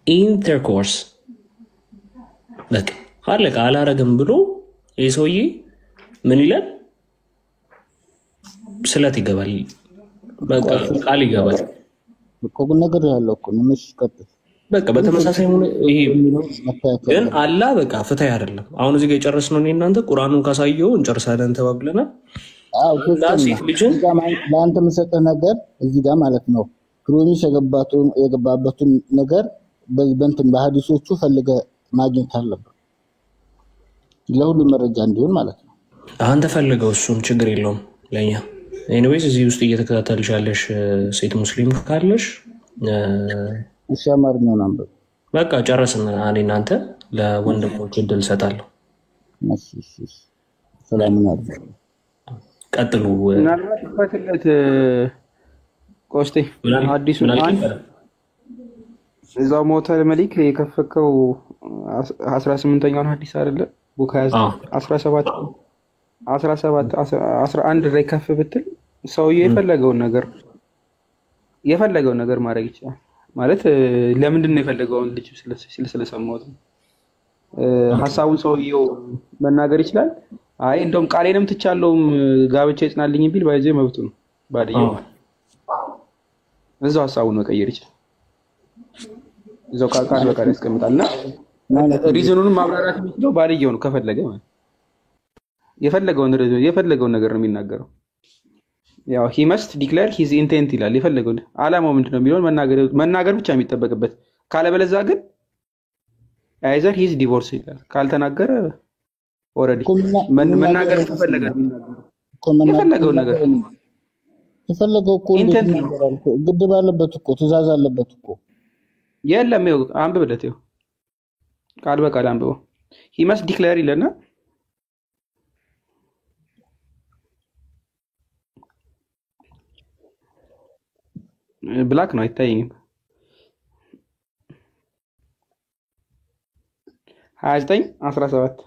intercourse። በቃ አለቃ አላረግም ብሎ የሰውዬ ምን ይላል? ስለት ይገባል። በቃ ቃል ይገባል። በቆም ነገር ያለው እኮ ነው። እሺ ቀጥል። በቃ በተመሳሳይ ይሄ ግን አላህ በቃ ፍትሃ አይደለም። አሁን እዚህ ጋር የጨረስነው ነው እናንተ ቁርአኑን ካሳየው እንጨርሳለን ተባብለናል። ሴት ልጅን ለአንተ የምሰጠህ ነገር እዚህ ጋር ማለት ነው። ፕሮሚስ የገባበትን ነገር በእንትን በሐዲሶቹ ፈልገህ ማግኘት አለብህ፣ ለሁሉ መረጃ እንዲሆን ማለት ነው። አንተ ፈልገው፣ እሱም ችግር የለውም ለኛ። ኤኒዌይስ እዚህ ውስጥ እየተከታተልሽ ያለሽ ሴት ሙስሊም ካለሽ እሺ፣ አማርኛውን አንብብ። በቃ ጨረስን። እናንተ ለወንድሞች እድል ሰጣለሁ። እሺ፣ ሰላም ነው። ቀጥሉ። ምናልባት ፈትለት ቆስቴ አዲሱ እዛው ሞተል መሊክ የከፈከው 18ኛውን ሐዲስ አይደለ? ቡካያዝ 17 11 ላይ ከፍ ብትል ሰውዬ የፈለገውን ነገር ማድረግ ይችላል ማለት። ለምንድን ነው የፈለገውን ልጅ ስለሰማሁት ሐሳቡን ሰውዬው መናገር ይችላል። አይ እንደውም ቃሌንም ትቻለውም ጋብቻ ይጽናልኝ ቢል ባይዘ መብቱ ነው። ባድየው እዛው ሐሳቡን መቀየር ይችላል። እዛው ቃል በቃል ያስቀምጣልና ሪዝኑን ማብራራት የሚችለው ባልየው ነው ከፈለገ ማለት የፈለገውን ነገር ነው የሚናገረው። ያው he must declare his intent ይላል። የፈለገው ዓላማው ምንድነው የሚለውን መናገር ብቻ የሚጠበቅበት። ካለበለዛ ግን either he is divorced ይላል። ካልተናገረ ኦሬዲ መናገር ከፈለገ የፈለገው ነገር የፈለገው እኮ ይናገራል። ግድብ አለበት እኮ ትእዛዝ አለበት እኮ። የለም ይኸው አንብብለት፣ ይኸው ቃል በቃል አንብበው። he must declare ይለና ብላክ ነው አይታየኝም። 29:17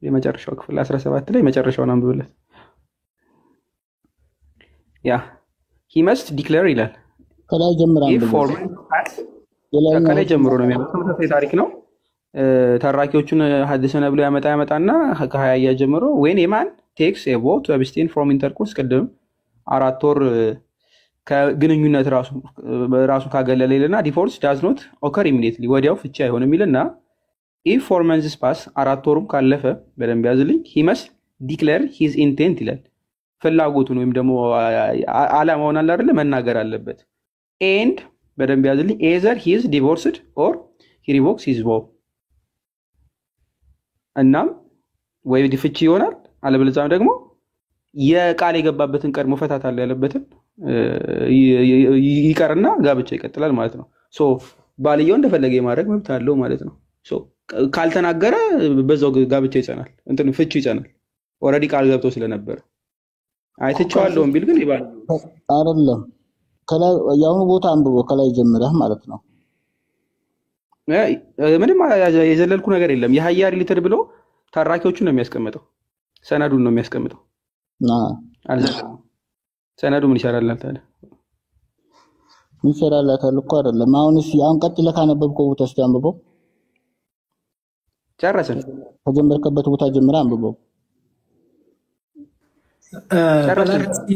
የመጨረሻው ክፍል 17 ላይ መጨረሻውን አንብብለት። ያ he must declare ይላል። ከላይ ጀምሮ ከላይ ጀምሮ ነው የሚያመጣው። ተመሳሳይ ታሪክ ነው። ተራኪዎቹን ሐዲስነ ብሎ ያመጣና ከ20 ጀምሮ when a man takes a vow to abstain from intercourse ቀደም 4 ወር ከግንኙነት ራሱ ካገለለ ይልና divorce does not occur immediately ወዲያው ፍቺ አይሆንም ይልና if 4 months pass 4 ወሩም ካለፈ በደንብ ያዝልኝ he must declare his intent ይላል። ፍላጎቱን ወይም ደግሞ ዓላማውን አለ አይደል መናገር አለበት። and በደንብ ያዝልኝ either he is divorced or he revokes his vow እናም ወይ ፍቺ ይሆናል አለበለዚያም ደግሞ የቃል የገባበትን ቀድሞ ፈታት አለ ያለበትን ይቀርና ጋብቻ ይቀጥላል ማለት ነው። ሶ ባልየው እንደፈለገ የማድረግ መብት አለው ማለት ነው። ሶ ካልተናገረ በዛው ጋብቻ ይጸናል፣ እንትን ፍቺ ይጸናል። ኦሬዲ ቃል ገብቶ ስለነበር አይተቻለሁ ቢል ግን ይባል አይደለም። ከላይ ያሁኑ ቦታ አንብቦ ከላይ ጀምረህ ማለት ነው። ምንም የዘለልኩ ነገር የለም። የሐያ ሪሌተድ ብሎ ተራኪዎቹን ነው የሚያስቀምጠው፣ ሰነዱን ነው የሚያስቀምጠው። አልዘለም። ሰነዱ ምን ይሰራል ታዲያ? ምን ይሰራል እኮ አይደለም። አሁንስ አሁን ቀጥለህ ካነበብከው ቦታ እስቲ አንብበው። ጨረስን። ከጀመርከበት ቦታ ጀምረህ አንብበው።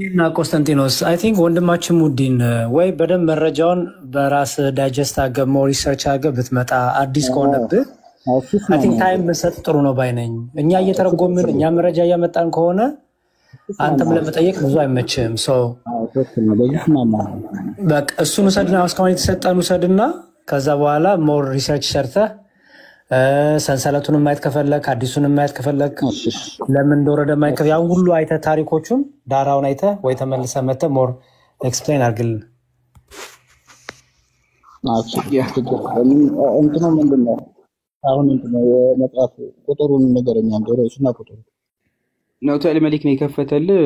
እና ቆስጠንጢኖስ አይ ቲንክ ወንድማችን ሙዲን ወይ በደንብ መረጃውን በራስ ዳይጀስት አድርገህ ሞር ሪሰርች አድርገህ ብትመጣ አዲስ ከሆነብህ አይ ቲንክ ታይም ብንሰጥ ጥሩ ነው ባይነኝ። እኛ እየተረጎምን እኛ መረጃ እያመጣን ከሆነ አንተም ለመጠየቅ ብዙ አይመችም። በቃ እሱን ውሰድና እስካሁን የተሰጠን ውሰድና ከዛ በኋላ ሞር ሪሰርች ሰርተህ ሰንሰለቱን ማየት ከፈለክ አዲሱን ማየት ከፈለክ ለምን እንደወረደ ማየት ያን ሁሉ አይተህ ታሪኮቹን ዳራውን አይተህ ወይ ተመልሰህ መተህ ሞር ኤክስፕሌን አድርግልን። እንትኑ ምንድነው አሁን እንትነው የመጽሐፍ ቁጥሩን ነገረኛ እንደው እሱና ቁጥሩ ነውቶ አልመሊክ ነው የከፈተልህ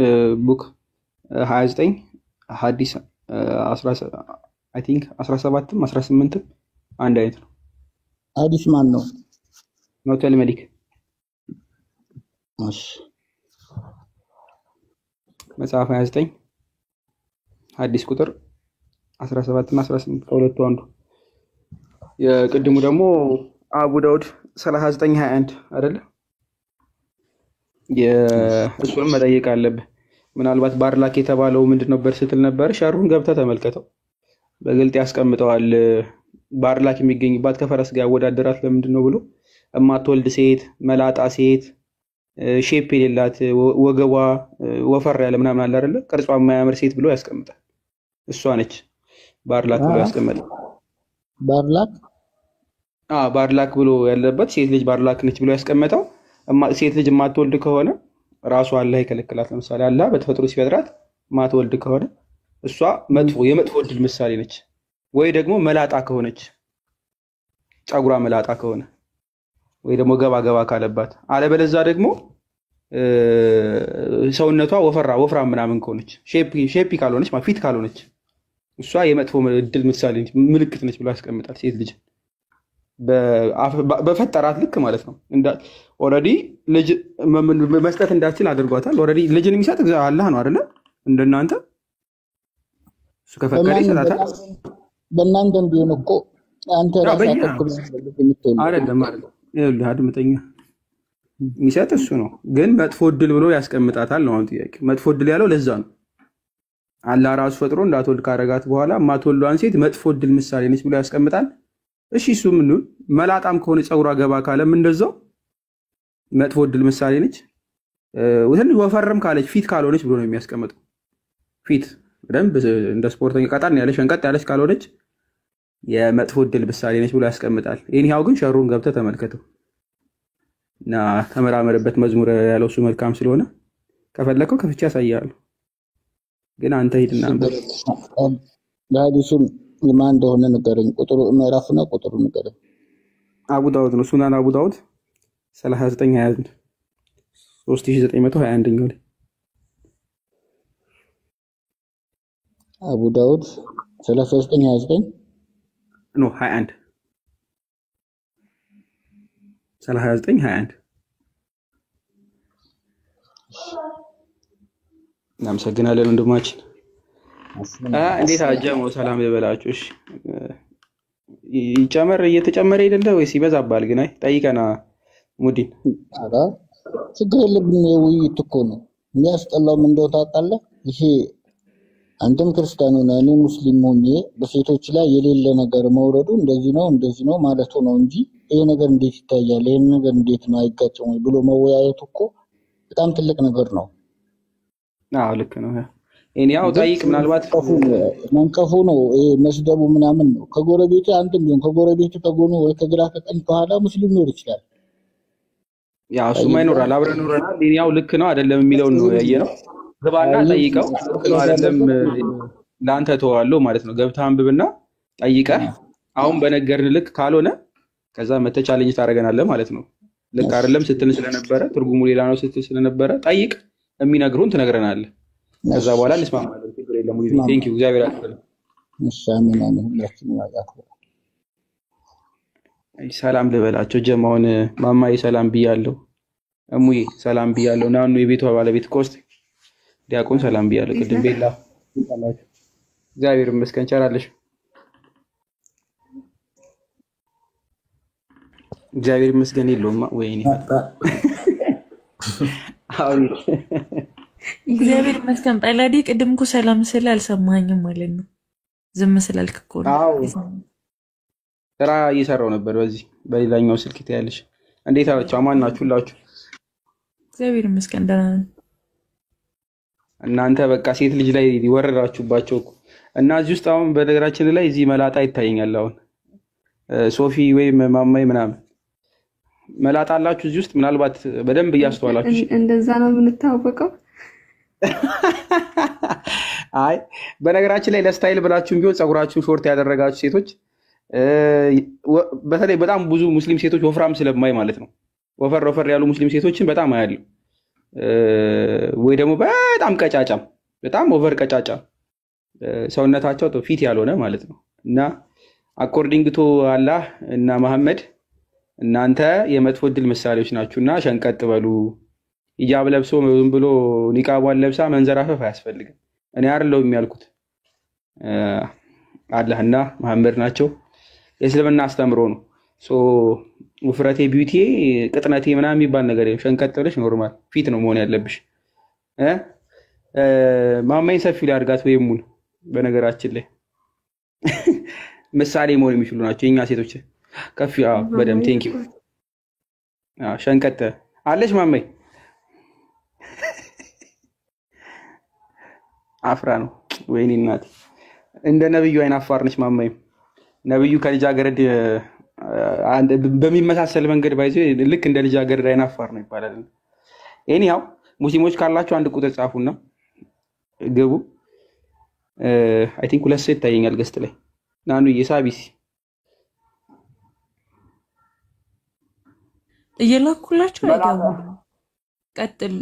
ቡክ 29 ሐዲስ 17 አይ ቲንክ 17ም 18ም አንድ አይነት ነው። ሐዲስ ማን ነው? ነውቶ አልመሊክ እሺ መጽሐፍ 29 ሐዲስ ቁጥር 17 እና 18 ከሁለቱ አንዱ። የቅድሙ ደግሞ አቡ ዳውድ 3921 አይደለ? እሱንም መጠየቅ አለብህ። ምናልባት ባርላክ የተባለው ምንድን ነበር ስትል ነበር። ሸሩን ገብተህ ተመልከተው፣ በግልጥ ያስቀምጠዋል። ባርላክ የሚገኝባት ከፈረስ ጋር ያወዳደራት ለምንድን ነው ብሎ እማትወልድ ሴት፣ መላጣ ሴት፣ ሼፕ የሌላት ወገቧ ወፈር ያለ ምናምን አለ አይደለ? ቅርጿ የማያምር ሴት ብሎ ያስቀምጣል። እሷ ነች ባርላክ ብሎ ያስቀምጣል። ባርላክ ብሎ ያለበት ሴት ልጅ ባርላክ ነች ብሎ ያስቀመጠው ሴት ልጅ የማትወልድ ከሆነ ራሱ አላህ ይከለክላት። ለምሳሌ አላህ በተፈጥሮ ሲፈጥራት ማትወልድ ከሆነ እሷ የመጥፎ ዕድል ምሳሌ ነች። ወይ ደግሞ መላጣ ከሆነች ጸጉሯ መላጣ ከሆነ ወይ ደግሞ ገባ ገባ ካለባት፣ አለበለዛ ደግሞ ሰውነቷ ወፍራም ምናምን ከሆነች ሼፒ ካልሆነች ፊት ካልሆነች እሷ የመጥፎ ዕድል ምሳሌ ነች፣ ምልክት ነች ብሎ ያስቀምጣል። ሴት ልጅ በፈጠራት ልክ ማለት ነው። ኦልሬዲ ልጅ መስጠት እንዳትችል አድርጓታል። ኦልሬዲ ልጅን የሚሰጥ አላህ ነው አይደለ? እንደናንተ እሱ ከፈቀደ ይሰጣታል። በእናንተም ቢሆን እኮ አንተ ራስህ አይደለም ይኸውልህ፣ አድምጠኛ የሚሰጥ እሱ ነው፣ ግን መጥፎ ዕድል ብሎ ያስቀምጣታል ነው አሁን ጥያቄ። መጥፎ ዕድል ያለው ለዛ ነው። አላህ ራሱ ፈጥሮ እንዳትወልድ ካረጋት በኋላ ማትወልዷን ሴት መጥፎ ዕድል ምሳሌ ነች ብሎ ያስቀምጣል። እሺ እሱ ምን ነው መላጣም ከሆነ ጸጉሯ ገባ ካለም እንደዛው መጥፎ ዕድል ምሳሌ ነች። ትንሽ ወፈርም ካለች ፊት ካልሆነች ብሎ ነው የሚያስቀምጠው። ፊት በደንብ እንደ ስፖርተኛ ቀጣን ያለች ሸንቀጥ ያለች ካልሆነች የመጥፎ ዕድል ምሳሌ ነች ብሎ ያስቀምጣል። ይሄኛው ግን ሸሩን ገብተህ ተመልከተው እና ተመራመርበት። መዝሙር ያለው እሱ መልካም ስለሆነ ከፈለከው ከፍቼ ያሳያለሁ። ግን አንተ ሂድና ለሐዲሱም ማን እንደሆነ ንገረኝ። ቁጥሩ ምዕራፍና ቁጥሩ ንገረኝ። አቡ ዳውድ ነው። ሱናን አቡ ዳውድ 3921 3921 ላይ አቡ ዳውድ 3929 ኖ 21 3921 እናመሰግናለን ወንድማችን። እንዴት አጀመው? ሰላም ልበላችሁ። እሺ ይጨመር እየተጨመረ አይደለ ወይስ ይበዛባል? ግን አይ ጠይቀና ሙዲን። አራ ችግር የለብንም። የውይይት እኮ ነው የሚያስጠላው። ምን እንደው ታውቃለህ? ይሄ አንተም ክርስቲያኑ ነህ እኔ ሙስሊም ሆኜ በሴቶች ላይ የሌለ ነገር መውረዱ እንደዚህ ነው ማለቱ ነው እንጂ ይሄ ነገር እንዴት ይታያል፣ ይሄ ነገር እንዴት ነው አይጋጭም ብሎ መወያየቱ እኮ በጣም ትልቅ ነገር ነው። አዎ ልክ ነው። ያው ጠይቅ። ምናልባት መንቀፉ ነው መስደቡ ምናምን ነው። ከጎረቤት አንተም ቢሆን ከጎረቤት ከጎኑ ወይ ከግራ ከቀኝ ከኋላ ሙስሊም ሊኖር ይችላል። ያው እሱማ ይኖራል፣ አብረን ኖረናል። ያው ልክ ነው አይደለም የሚለውን ነው ያየነው። ግባና ጠይቀው። ልክ ነው አይደለም ለአንተ ተዋለው ማለት ነው። ገብተህ አንብብና ጠይቀህ አሁን በነገርን ልክ ካልሆነ ከዛ መተቻለኝ ታደርገናለህ ማለት ነው። ልክ አይደለም ስትል ስለነበረ ትርጉሙ ሌላ ነው ስትል ስለነበረ ጠይቅ፣ የሚነግሩን ትነግረናለህ። ከዛ በኋላ እንስማማለን። ችግር የለም። ቴንክ ዩ እግዚአብሔር ያክብርልህ። አሜን አሜን። ሁላችንም ያክብር። ሰላም ልበላቸው። ጀማውን ማማዬ ሰላም ብያለሁ። እሙዬ ሰላም ብያለሁ። ናኑ የቤቷ ባለቤት ኮስት ዲያቆን ሰላም ብያለሁ። ቅድም ቤላ እግዚአብሔር ይመስገን ቸራለሽ። እግዚአብሔር ይመስገን የለውማ ወይኔ እግዚአብሔር ይመስገን። ጳላዲ ቅድም እኮ ሰላም ስለ አልሰማኝም ማለት ነው። ዝም ስላልክ እኮ ነው። ስራ እየሰራው ነበር በዚህ በሌላኛው ስልክ ትያለሽ። እንዴት አላችሁ? አማን ናችሁ ሁላችሁ? እግዚአብሔር ይመስገን ደህና ነን። እናንተ በቃ ሴት ልጅ ላይ ወረራችሁባቸው እኮ እና እዚህ ውስጥ አሁን በነገራችን ላይ እዚህ መላጣ ይታየኛል። አሁን ሶፊ ወይም ማማይ ምናምን መላጣ አላችሁ እዚህ ውስጥ ምናልባት በደንብ እያስተዋላችሁ። እንደዛ ነው የምንታወቀው። አይ በነገራችን ላይ ለስታይል ብላችሁም ቢሆን ጸጉራችሁን ሾርት ያደረጋችሁ ሴቶች በተለይ በጣም ብዙ ሙስሊም ሴቶች ወፍራም ስለማይ ማለት ነው ወፈር ያሉ ሙስሊም ሴቶችን በጣም አያለሁ። ወይ ደግሞ በጣም ቀጫጫም በጣም ኦቨር ቀጫጫ ሰውነታቸው ፊት ያልሆነ ማለት ነው። እና አኮርዲንግ ቱ አላህ እና መሐመድ እናንተ የመጥፎ ድል ምሳሌዎች ናችሁና ሸንቀጥ በሉ። ሂጃብ ለብሶ ዝም ብሎ ኒቃቧን ለብሳ መንዘራፈፍ አያስፈልግም። እኔ አይደለሁም ያልኩት አላህና መሐመድ ናቸው። የእስልምና አስተምሮ ነው። ውፍረቴ ቢዩቲ ቅጥነቴ ምናምን የሚባል ነገር ሸንቀጥ ብለሽ ኖርማል ፊት ነው መሆን ያለብሽ። ማማኝ ሰፊ ላድርጋት ወይ ሙሉ በነገራችን ላይ ምሳሌ መሆን የሚችሉ ናቸው የኛ ሴቶች ከፍ በደም ቴንክ ዩ ሸንቀጥ አለሽ ማማኝ አፍራ ነው ወይኔ እናት እንደ ነብዩ አይን አፋር ነሽ ማማኝ። ነብዩ ከልጃገረድ በሚመሳሰል መንገድ ባይዘው ልክ እንደ ልጃገረድ አይን አፋር ነው ይባላል። ኤኒሃው ሙስሊሞች ካላችሁ አንድ ቁጥር ጻፉና ግቡ። አይ ቲንክ ሁለት ሴት ታየኛል ገስት ላይ ናኑ የሳቢስ እየላኩላችሁ አይገባም። ቀጥል።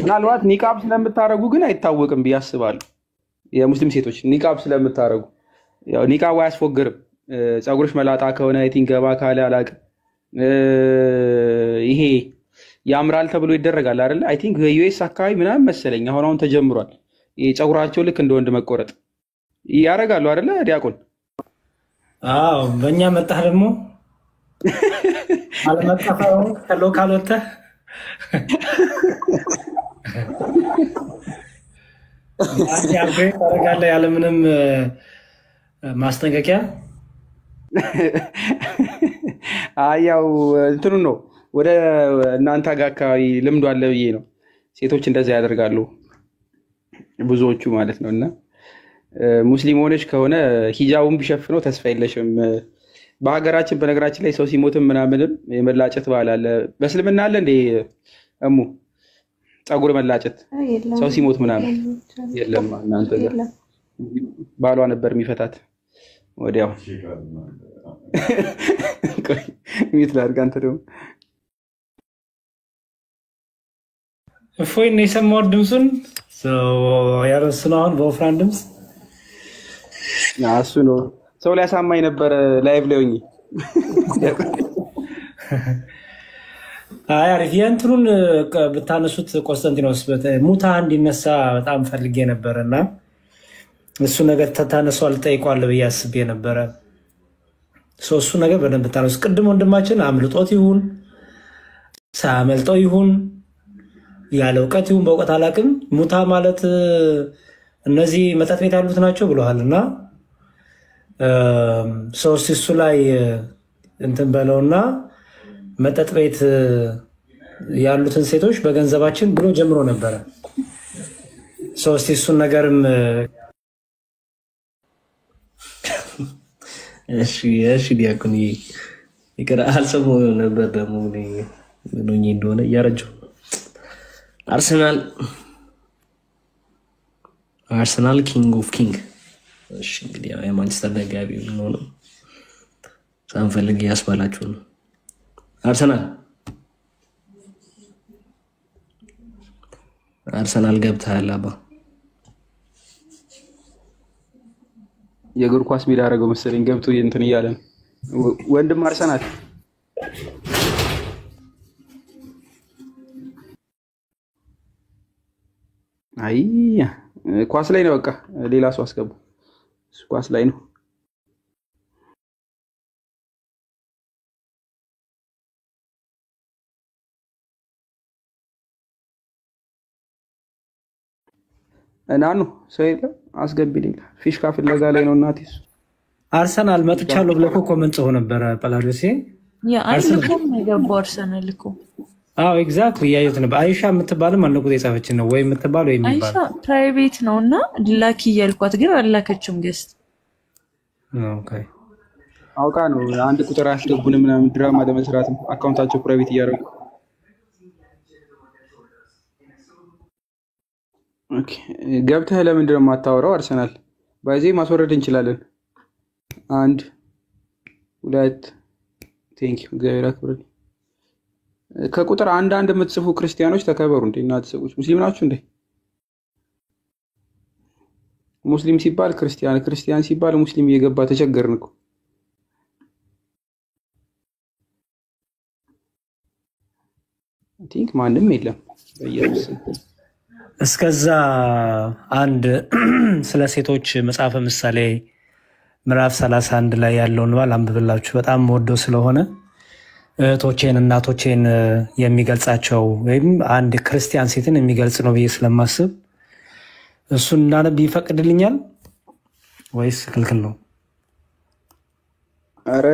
ምናልባት ኒቃብ ስለምታረጉ ግን አይታወቅም ብዬ አስባለሁ። የሙስሊም ሴቶች ኒቃብ ስለምታረጉ ያው ኒቃብ አያስፎግርም። ፀጉርሽ መላጣ ከሆነ አይ ቲንክ ገባ ካለ አላውቅም። ይሄ ያምራል ተብሎ ይደረጋል አይደል? አይ ቲንክ ዩኤስ አካባቢ ምናምን መሰለኝ አሁን ተጀምሯል። ይሄ ፀጉራቸው ልክ እንደ ወንድ መቆረጥ ያደርጋሉ አይደል ዲያቆን? አዎ በእኛ መጣህ ደግሞ አለመጣፈው ከሎካል ወጥተህ ታደርጋለህ ያለምንም ማስጠንቀቂያ። ያው እንትኑ ነው ወደ እናንተ ጋር አካባቢ ልምዱ አለ ብዬ ነው። ሴቶች እንደዛ ያደርጋሉ ብዙዎቹ ማለት ነው። እና ሙስሊም ሆነች ከሆነ ሂጃቡን ቢሸፍነው ተስፋ የለሽም። በሀገራችን በነገራችን ላይ ሰው ሲሞትም ምናምንም የመላጨት ባህል አለ። በእስልምና አለ እንዴ እሙ? ፀጉር መላጨት ሰው ሲሞት ምናምን የለም። እናንተ ጋር ባሏ ነበር የሚፈታት ወዲያው። ሚት ላድርግ አንተ ደግሞ እፎይ ነው የሰማሁት ድምፁን ያረስነው አሁን በወፍራን ድምፅ እሱ ነው ሰው ሊያሳማኝ ነበር ላይቭ ላይ ሆኜ። አሪፍ የእንትኑን ብታነሱት ቆስጠንጢኖስ ሙታ እንዲነሳ በጣም ፈልጌ ነበርና እሱ ነገር ተታነሷል ጠይቋል ብዬ አስቤ ነበረ። እሱ ነገር በደንብ ታነሱ። ቅድም ወንድማችን አምልጦት ይሁን ሳመልጦ ይሁን ያለ እውቀት ይሁን በእውቀት አላቅም ሙታ ማለት እነዚህ መጠጥ ቤት ያሉት ናቸው ብለዋልና እሱ ላይ እንትን በለውና መጠጥ ቤት ያሉትን ሴቶች በገንዘባችን ብሎ ጀምሮ ነበረ። እሱን ነገርም እሺ ዲያቆን ይቅር አልሰማሁ ነበር ደግሞ ምን እንደሆነ እያረጀሁ አርሰናል ኪንግ ኦፍ ኪንግ። እሺ እንግዲህ የማንቸስተር ደጋፊ ነው ሳንፈልግ ያስባላችሁ ነው። አርሰናል ገብተሃል አባ? የእግር ኳስ ሜዳ አደረገው መሰለኝ ገብቶ እንትን እያለ ነው ወንድም አርሰናል። አይ ኳስ ላይ ነው በቃ ሌላ ሰው አስገቡ። ኳስ ላይ ነው። እናኑ ሰው የለም አስገቢ ሌላ ፊሽካ ፍለጋ ላይ ነው እናቴ። አርሰናል መጥቻለሁ ብለህ እኮ ኮመንት ጽፎ ነበረ ጳላዲዮስ። አርሰናል የገባው አርሰናል እኮ አዎ ኤግዛክትሊ ያዩት ነበር። አይሻ የምትባልም አንድ ቁጥር የጻፈችን ነው ወይ የምትባል ወይ የሚባል አይሻ ፕራይቬት ነውና ላኪ እያልኳት ግን አላከችም። ገስት ኦኬ አውቃ ነው አንድ ቁጥር አስገቡን ምናምን ድራማ ለመስራት አካውንታቸው ፕራይቬት እያደረጉ። ኦኬ ገብተህ ለምንድን ነው የማታወራው? አርሰናል ባይዜ ማስወረድ እንችላለን። 1 ሁለት ቴንክ ዩ እግዚአብሔር ያክብርልኝ። ከቁጥር አንድ የምትጽፉ ክርስቲያኖች ተከበሩ እንዴ እናንተ ሰዎች ሙስሊም ናችሁ እንዴ? ሙስሊም ሲባል ክርስቲያን፣ ክርስቲያን ሲባል ሙስሊም እየገባ ተቸገርን እኮ። ቲንክ ማንም የለም በየርስ እስከዛ አንድ ስለ ሴቶች መጽሐፈ ምሳሌ ምዕራፍ 31 ላይ ያለውን ባል አንብብላችሁ በጣም ወደው ስለሆነ እህቶቼን እናቶቼን የሚገልጻቸው ወይም አንድ ክርስቲያን ሴትን የሚገልጽ ነው ብዬ ስለማስብ እሱን እንዳነብ ይፈቅድልኛል ወይስ ክልክል ነው? አረ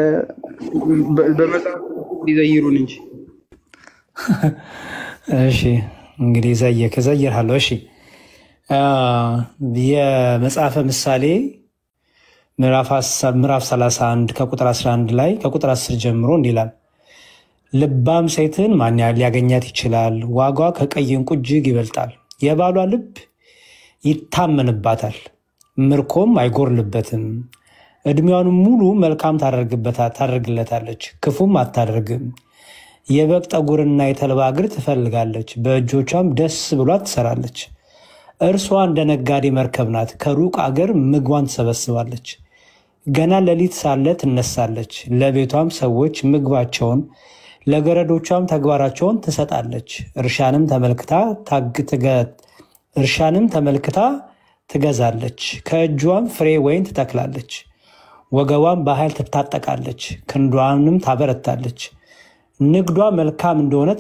በመጽሐፍ ሊዘይሩን እንጂ። እሺ እንግዲህ ከዘየርሃለሁ። እሺ የመጽሐፈ ምሳሌ ምዕራፍ 31 ከቁጥር 11 ላይ ከቁጥር 10 ጀምሮ እንዲህ ይላል። ልባም ሴትን ማን ሊያገኛት ይችላል? ዋጓ ከቀይ ዕንቁ እጅግ ይበልጣል። የባሏ ልብ ይታመንባታል፣ ምርኮም አይጎርልበትም። እድሜዋን ሙሉ መልካም ታደርግለታለች፣ ክፉም አታደርግም። የበግ ጠጉርና የተልባ እግር ትፈልጋለች፣ በእጆቿም ደስ ብሏት ትሰራለች። እርሷ እንደ ነጋዴ መርከብ ናት፣ ከሩቅ አገር ምግቧን ትሰበስባለች። ገና ሌሊት ሳለ ትነሳለች፣ ለቤቷም ሰዎች ምግባቸውን ለገረዶቿም ተግባራቸውን ትሰጣለች። እርሻንም ተመልክታ ትገዛለች፣ ከእጇም ፍሬ ወይን ትተክላለች። ወገቧም በኃይል ትታጠቃለች፣ ክንዷንም ታበረታለች። ንግዷ መልካም እንደሆነ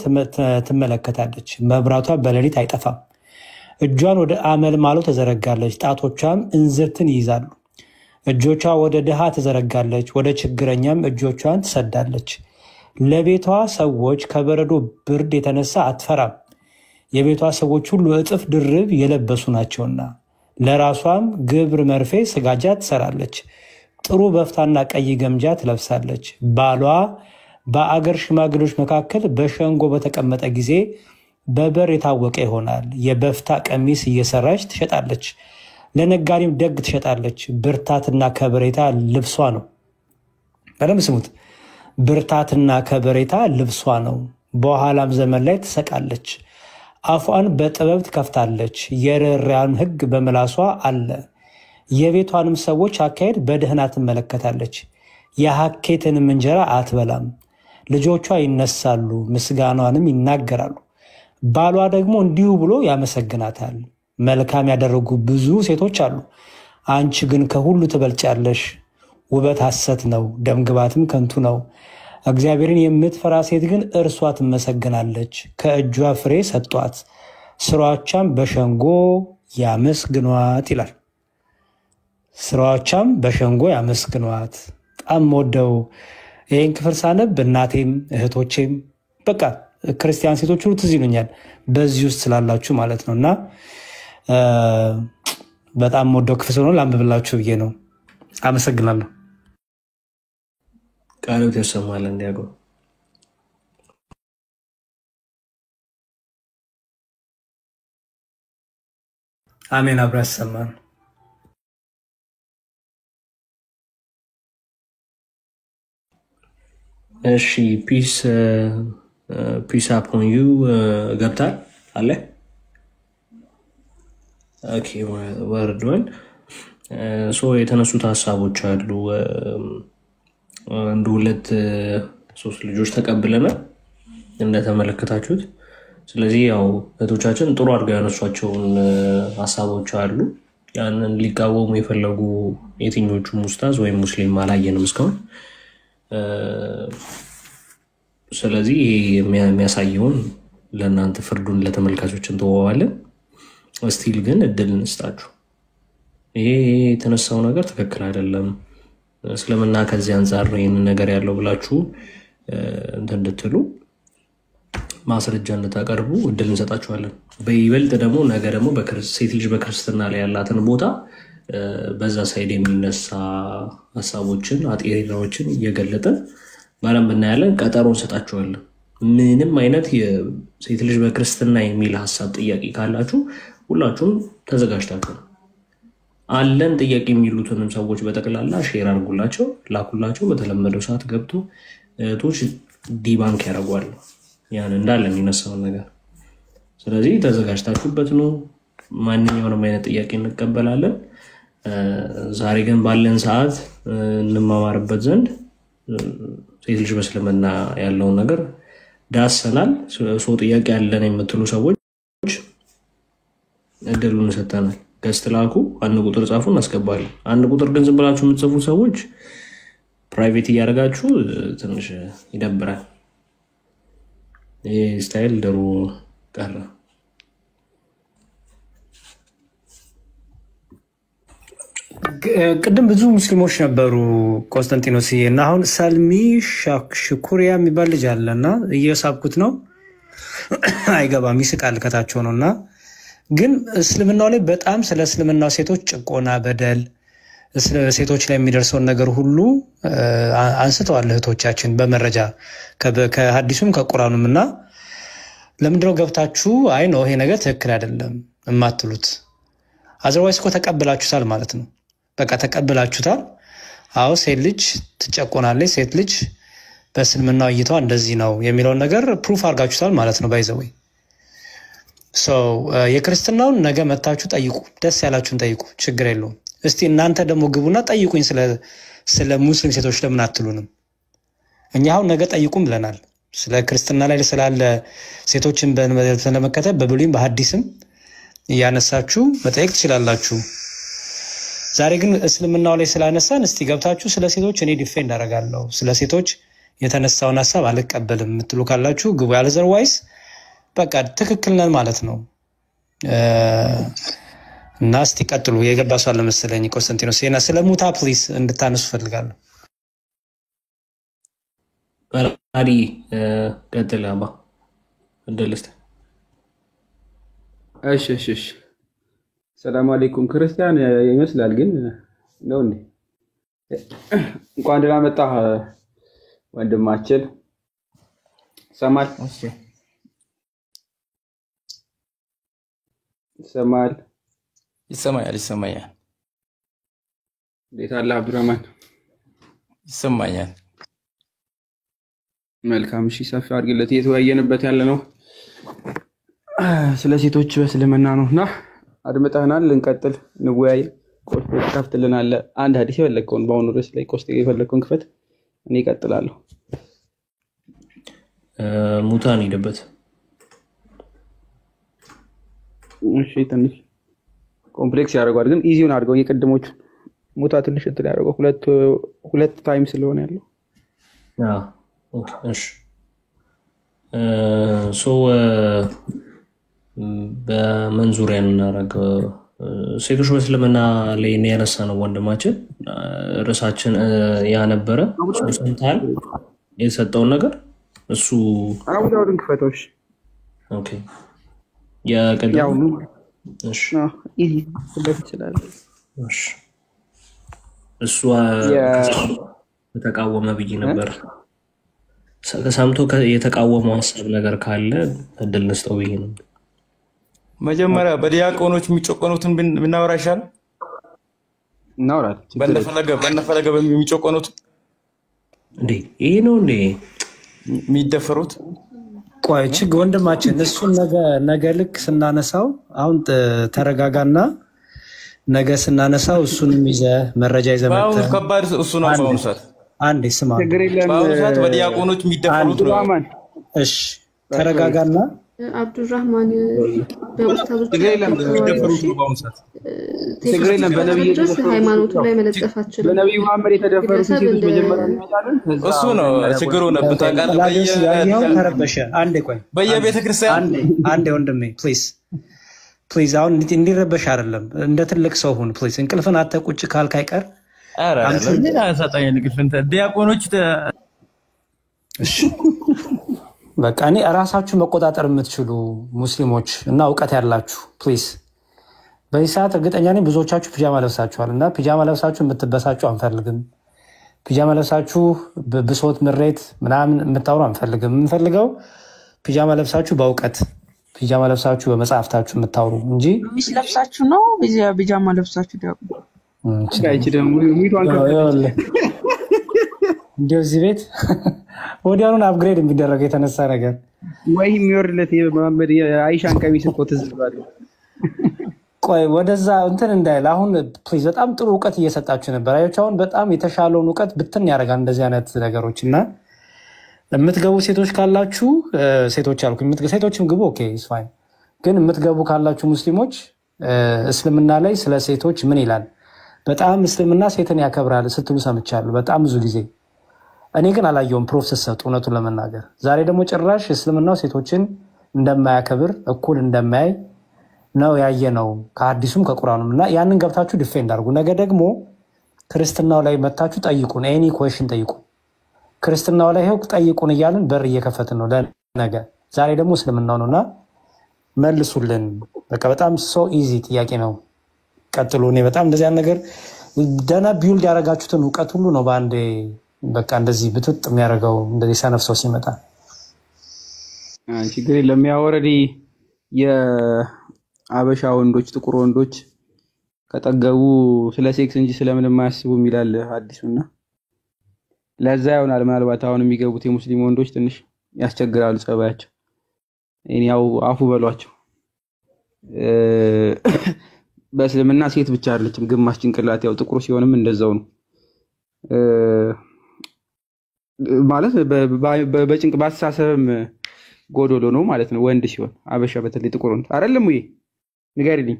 ትመለከታለች፣ መብራቷ በሌሊት አይጠፋም። እጇን ወደ አመልማሎ ተዘረጋለች፣ ጣቶቿም እንዝርትን ይይዛሉ። እጆቿ ወደ ድሃ ተዘረጋለች፣ ወደ ችግረኛም እጆቿን ትሰዳለች። ለቤቷ ሰዎች ከበረዶ ብርድ የተነሳ አትፈራም፣ የቤቷ ሰዎች ሁሉ እጥፍ ድርብ የለበሱ ናቸውና። ለራሷም ግብር መርፌ ስጋጃ ትሰራለች፣ ጥሩ በፍታና ቀይ ገምጃ ትለብሳለች። ባሏ በአገር ሽማግሌዎች መካከል በሸንጎ በተቀመጠ ጊዜ በበር የታወቀ ይሆናል። የበፍታ ቀሚስ እየሰራች ትሸጣለች፣ ለነጋዴም ደግ ትሸጣለች። ብርታትና ከበሬታ ልብሷ ነው። በደንብ ስሙት። ብርታትና ከበሬታ ልብሷ ነው። በኋላም ዘመን ላይ ትሰቃለች። አፏን በጥበብ ትከፍታለች፣ የርኅራኄም ሕግ በምላሷ አለ። የቤቷንም ሰዎች አካሄድ በደህና ትመለከታለች። የሐኬትንም እንጀራ አትበላም። ልጆቿ ይነሳሉ፣ ምስጋናዋንም ይናገራሉ። ባሏ ደግሞ እንዲሁ ብሎ ያመሰግናታል። መልካም ያደረጉ ብዙ ሴቶች አሉ፣ አንቺ ግን ከሁሉ ትበልጫለሽ። ውበት ሐሰት ነው፣ ደምግባትም ከንቱ ነው። እግዚአብሔርን የምትፈራ ሴት ግን እርሷ ትመሰግናለች። ከእጇ ፍሬ ሰጧት፣ ስራዎቿም በሸንጎ ያመስግኗት ይላል። ስራዎቿም በሸንጎ ያመስግኗት። በጣም ወደው ይህን ክፍል ሳነብ እናቴም እህቶቼም በቃ ክርስቲያን ሴቶች ሁሉ ትዝ ይሉኛል፣ በዚህ ውስጥ ስላላችሁ ማለት ነው። እና በጣም ወደው ክፍል ሆኖ ላንብብላችሁ ብዬ ነው። አመሰግናለሁ። ቃሉ ተሰማለ እንዲያገው አሜን። አብራ ያሰማን። እሺ ፒስ አፖን ዩ ገብታል አለ። ኦኬ ወርዷል። የተነሱት ሀሳቦች አሉ። አንድ ሁለት ሶስት ልጆች ተቀብለናል እንደተመለከታችሁት። ስለዚህ ያው እህቶቻችን ጥሩ አድርገው ያነሷቸውን ሀሳቦች አሉ። ያንን ሊቃወሙ የፈለጉ የትኞቹም ኡስታዝ ወይም ሙስሊም አላየንም እስካሁን። ስለዚህ የሚያሳየውን ለእናንተ ፍርዱን ለተመልካቾች እንተዋዋለን። ስቲል ግን እድል እንስጣችሁ። ይሄ የተነሳው ነገር ትክክል አይደለም፣ እስልምና ከዚህ አንጻር ይህንን ነገር ያለው ብላችሁ እንድትሉ ማስረጃ እንድታቀርቡ እድል እንሰጣችኋለን። በይበልጥ ደግሞ ነገ ደግሞ ሴት ልጅ በክርስትና ላይ ያላትን ቦታ በዛ ሳይድ የሚነሳ ሀሳቦችን አጤናዎችን እየገለጠን በደንብ እናያለን። ቀጠሮ እንሰጣችኋለን። ምንም አይነት የሴት ልጅ በክርስትና የሚል ሀሳብ ጥያቄ ካላችሁ ሁላችሁም ተዘጋጅታችሁ አለን ጥያቄ የሚሉትንም ሰዎች በጠቅላላ ሼር አድርጉላቸው፣ ላኩላቸው። በተለመደው ሰዓት ገብቶ እህቶች ዲባንክ ያደርጓሉ ያን እንዳለ የሚነሳውን ነገር። ስለዚህ ተዘጋጅታችሁበት ነው። ማንኛውንም አይነት ጥያቄ እንቀበላለን። ዛሬ ግን ባለን ሰዓት እንማማርበት ዘንድ ሴት ልጅ በእስልምና ያለውን ነገር ዳሰናል። ሰው ጥያቄ ያለን የምትሉ ሰዎች እድሉን ሰጥተናል። ገስት ላኩ፣ አንድ ቁጥር ጻፉ፣ እናስገባለን። አንድ ቁጥር ግን ዝም ብላችሁ የምትጽፉ ሰዎች ፕራይቬት እያደረጋችሁ ትንሽ ይደብራል። ይሄ ስታይል ድሮ ቀረ። ቅድም ብዙ ሙስሊሞች ነበሩ ኮንስታንቲኖስ እና አሁን ሰልሚ ሽኩሪያ የሚባል ልጅ አለ እና እየሳብኩት ነው አይገባም፣ ይስቃል ከታቸው ነው። እና ግን እስልምናው ላይ በጣም ስለ እስልምናው ሴቶች ጭቆና፣ በደል፣ ሴቶች ላይ የሚደርሰውን ነገር ሁሉ አንስተዋል እህቶቻችን በመረጃ ከሐዲሱም ከቁርአኑም። እና ለምንድነው ገብታችሁ አይ ነው ይሄ ነገር ትክክል አይደለም የማትሉት? አዘርዋይስ እኮ ተቀብላችሁታል ማለት ነው። በቃ ተቀብላችሁታል። አዎ ሴት ልጅ ትጨቆናለች፣ ሴት ልጅ በእስልምናው እይቷ እንደዚህ ነው የሚለውን ነገር ፕሩፍ አድርጋችሁታል ማለት ነው። ባይዘዌ የክርስትናውን ነገ መታችሁ ጠይቁ፣ ደስ ያላችሁን ጠይቁ፣ ችግር የለውም። እስቲ እናንተ ደግሞ ግቡና ጠይቁኝ ስለ ሙስሊም ሴቶች ለምን አትሉንም? እኛ አሁን ነገ ጠይቁም ብለናል። ስለ ክርስትና ላይ ስላለ ሴቶችን በመከተል በብሉይም በሐዲስም እያነሳችሁ መጠየቅ ትችላላችሁ። ዛሬ ግን እስልምናው ላይ ስላነሳን እስቲ ገብታችሁ ስለ ሴቶች እኔ ዲፌንድ አደርጋለሁ፣ ስለ ሴቶች የተነሳውን ሐሳብ አልቀበልም የምትሉ ካላችሁ ግቡ። ያለዘርዋይስ በቃ ትክክል ነን ማለት ነው። እና እስቲ ቀጥሉ። የገባ ሰው አለ መሰለኝ ኮንስታንቲኖስ። እና ስለ ሙታ ፕሊስ እንድታነሱ ፈልጋለሁ። በላዲ ቀጥል አባ እንደልስተ። እሺ ሰላም አለይኩም። ክርስቲያን ይመስላል ግን ነው እንዴ? እንኳን ደህና መጣህ ወንድማችን። ሰማል ይሰማኛል። እንዴት አለ አብዱራህማን? ይሰማኛል። መልካም። እሺ ሰፊ አድርግለት። እየተወያየንበት ያለ ነው ስለ ሴቶች በእስልምና ነውና አድምጠህናል። እንቀጥል፣ እንወያይ። ቆስጤ ትከፍትልናለህ። አንድ ሐዲስ የፈለግከውን በአሁኑ ርዕስ ላይ ቆስጤ የፈለግከውን ክፈት፣ እኔ እቀጥላለሁ። ሙታን ሄደበት። እሺ ትንሽ ኮምፕሌክስ ያደርገዋል፣ ግን ኢዚውን አድርገው። የቀድሞቹ ሙታ ትንሽ እንትን ያደርገው ሁለት ታይም ስለሆነ ያለው። ኦኬ እሺ። በምን ዙሪያ እናደርገው? ሴቶች በእስልምና ላይ ያነሳ ነው ወንድማችን። ርዕሳችን ያ ነበረ። ሰምተሃል የተሰጠውን ነገር? እሱ አውዳውን ክፈቶሽ። ኦኬ ያው እሺ ኢዚ ስለዚህ ይችላል። እሺ እሱ ተቃወመ ብዬ ነበር። ሰምቶ የተቃወመው ሀሳብ ነገር ካለ እድል እንስጠው ብዬ ነው። መጀመሪያ በዲያቆኖች የሚጮቀኑትን ብናወራ ይሻላል። እናወራለን። በነፈለገ የሚጮቀኑት እንዴ ይሄ ነው እንዴ የሚደፈሩት? ቆይ ችግር ወንድማችን እሱን ነገ ልክ ስናነሳው አሁን ተረጋጋና ነገ ስናነሳው እሱንም ይዘህ መረጃ ይዘህ መጣ። በአሁኑ ከባድ እሱ ነው። በአሁኑ ሰዓት አንዴ ስማ፣ በአሁኑ ሰዓት በዲያቆኖች የሚደፈሩት ነው። እሺ ተረጋጋና አብዱራህማን በኡስታዞች የሚደፈሩት ነው። በአሁኑ ሰዓት በነብዩ ሃይማኖቱ ላይ መለጠፋችን በነብዩ መሐመድ የተደፈሩ ሴቶች መጀመሪያ ይመጣሉ። እሱ ነው ችግሩ ነበር። ታውቃለህ፣ ተረበሸ። አንዴ ቆይ፣ በየቤተ ክርስቲያን አንዴ ወንድሜ ፕሊዝ አሁን እንዲረበሽ አይደለም፣ እንደ ትልቅ ሰው ሁን ፕሊዝ። እንቅልፍን አተ ቁጭ ካልክ አይቀር ምን አሳጣኝ እንቅልፍን። ዲያቆኖች በቃ እኔ ራሳችሁ መቆጣጠር የምትችሉ ሙስሊሞች እና እውቀት ያላችሁ ፕሊዝ። በዚህ ሰዓት እርግጠኛ ነኝ ብዙዎቻችሁ ፒጃማ ለብሳችኋል እና ፒጃማ ለብሳችሁ የምትበሳችሁ አንፈልግም። ፒጃማ ለብሳችሁ ብሶት፣ ምሬት ምናምን የምታወሩ አንፈልግም። የምንፈልገው ፒጃማ ለብሳችሁ በእውቀት ፒጃማ ለብሳችሁ በመጽሐፍታችሁ የምታወሩ እንጂ ቀሚስ ለብሳችሁ ነው ቢጃማ ለብሳችሁ ደግሞ ጋይቺ ደግሞ ሚቷን እንደው እዚህ ቤት ወዲያውኑ አፕግሬድ የሚደረግ የተነሳ ነገር ወይ የሚወርድለት መሐመድ አይሻን ቀሚስ እኮ ትዝ ብሏል። ቆይ ወደዛ እንትን እንዳይል አሁን ፕሊዝ በጣም ጥሩ እውቀት እየሰጣችሁ ነበር። አያችሁ አሁን በጣም የተሻለውን እውቀት ብትን ያደርጋል እንደዚህ አይነት ነገሮች እና የምትገቡ ሴቶች ካላችሁ ሴቶች አልኩኝ ሴቶችም ግቡ ኦኬ ኢትስ ፋይን። ግን የምትገቡ ካላችሁ ሙስሊሞች እስልምና ላይ ስለ ሴቶች ምን ይላል? በጣም እስልምና ሴትን ያከብራል ስትሉ ሰምቻለሁ በጣም ብዙ ጊዜ። እኔ ግን አላየውም ፕሮፍ ስትሰጡ እውነቱን ለመናገር። ዛሬ ደግሞ ጭራሽ እስልምናው ሴቶችን እንደማያከብር እኩል እንደማያይ ነው ያየነው ከሐዲሱም ከቁርአኑም እና ያንን ገብታችሁ ዲፌንድ አድርጉ። ነገ ደግሞ ክርስትናው ላይ መታችሁ ጠይቁን፣ ኤኒ ኩዌሽን ጠይቁ። ክርስትናው ላይ ሄው ጠይቁን እያልን በር እየከፈትን ነው ለነገ። ዛሬ ደግሞ እስልምናው ነውና መልሱልን። በቃ በጣም ሶ ኢዚ ጥያቄ ነው። ቀጥሉ። እኔ በጣም እንደዚህ ነገር ደህና ቢውልድ ያደረጋችሁትን እውቀት ሁሉ ነው በአንዴ በቃ እንደዚህ ብትጥ የሚያደርገው እንደዚህ ሰነፍ ሰው ሲመጣ ችግር የለም። ያው ኦልሬዲ የአበሻ ወንዶች ጥቁር ወንዶች ከጠገቡ ስለ ሴክስ እንጂ ስለምንም አያስቡም ይላል ሐዲሱና ለዛ ይሆናል ምናልባት አሁን የሚገቡት የሙስሊም ወንዶች ትንሽ ያስቸግራሉ ጸባያቸው። እኔ ያው አፉ በሏቸው። በእስልምና ሴት ብቻ አይደለችም ግማሽ ጭንቅላት ያው ጥቁር ሲሆንም እንደዛው ነው ማለት በጭንቅ ባስተሳሰብም ጎዶሎ ነው ማለት ነው ወንድ ሲሆን አበሻ በተለይ ጥቁር ወንድ አይደለም ወይ ንገሪልኝ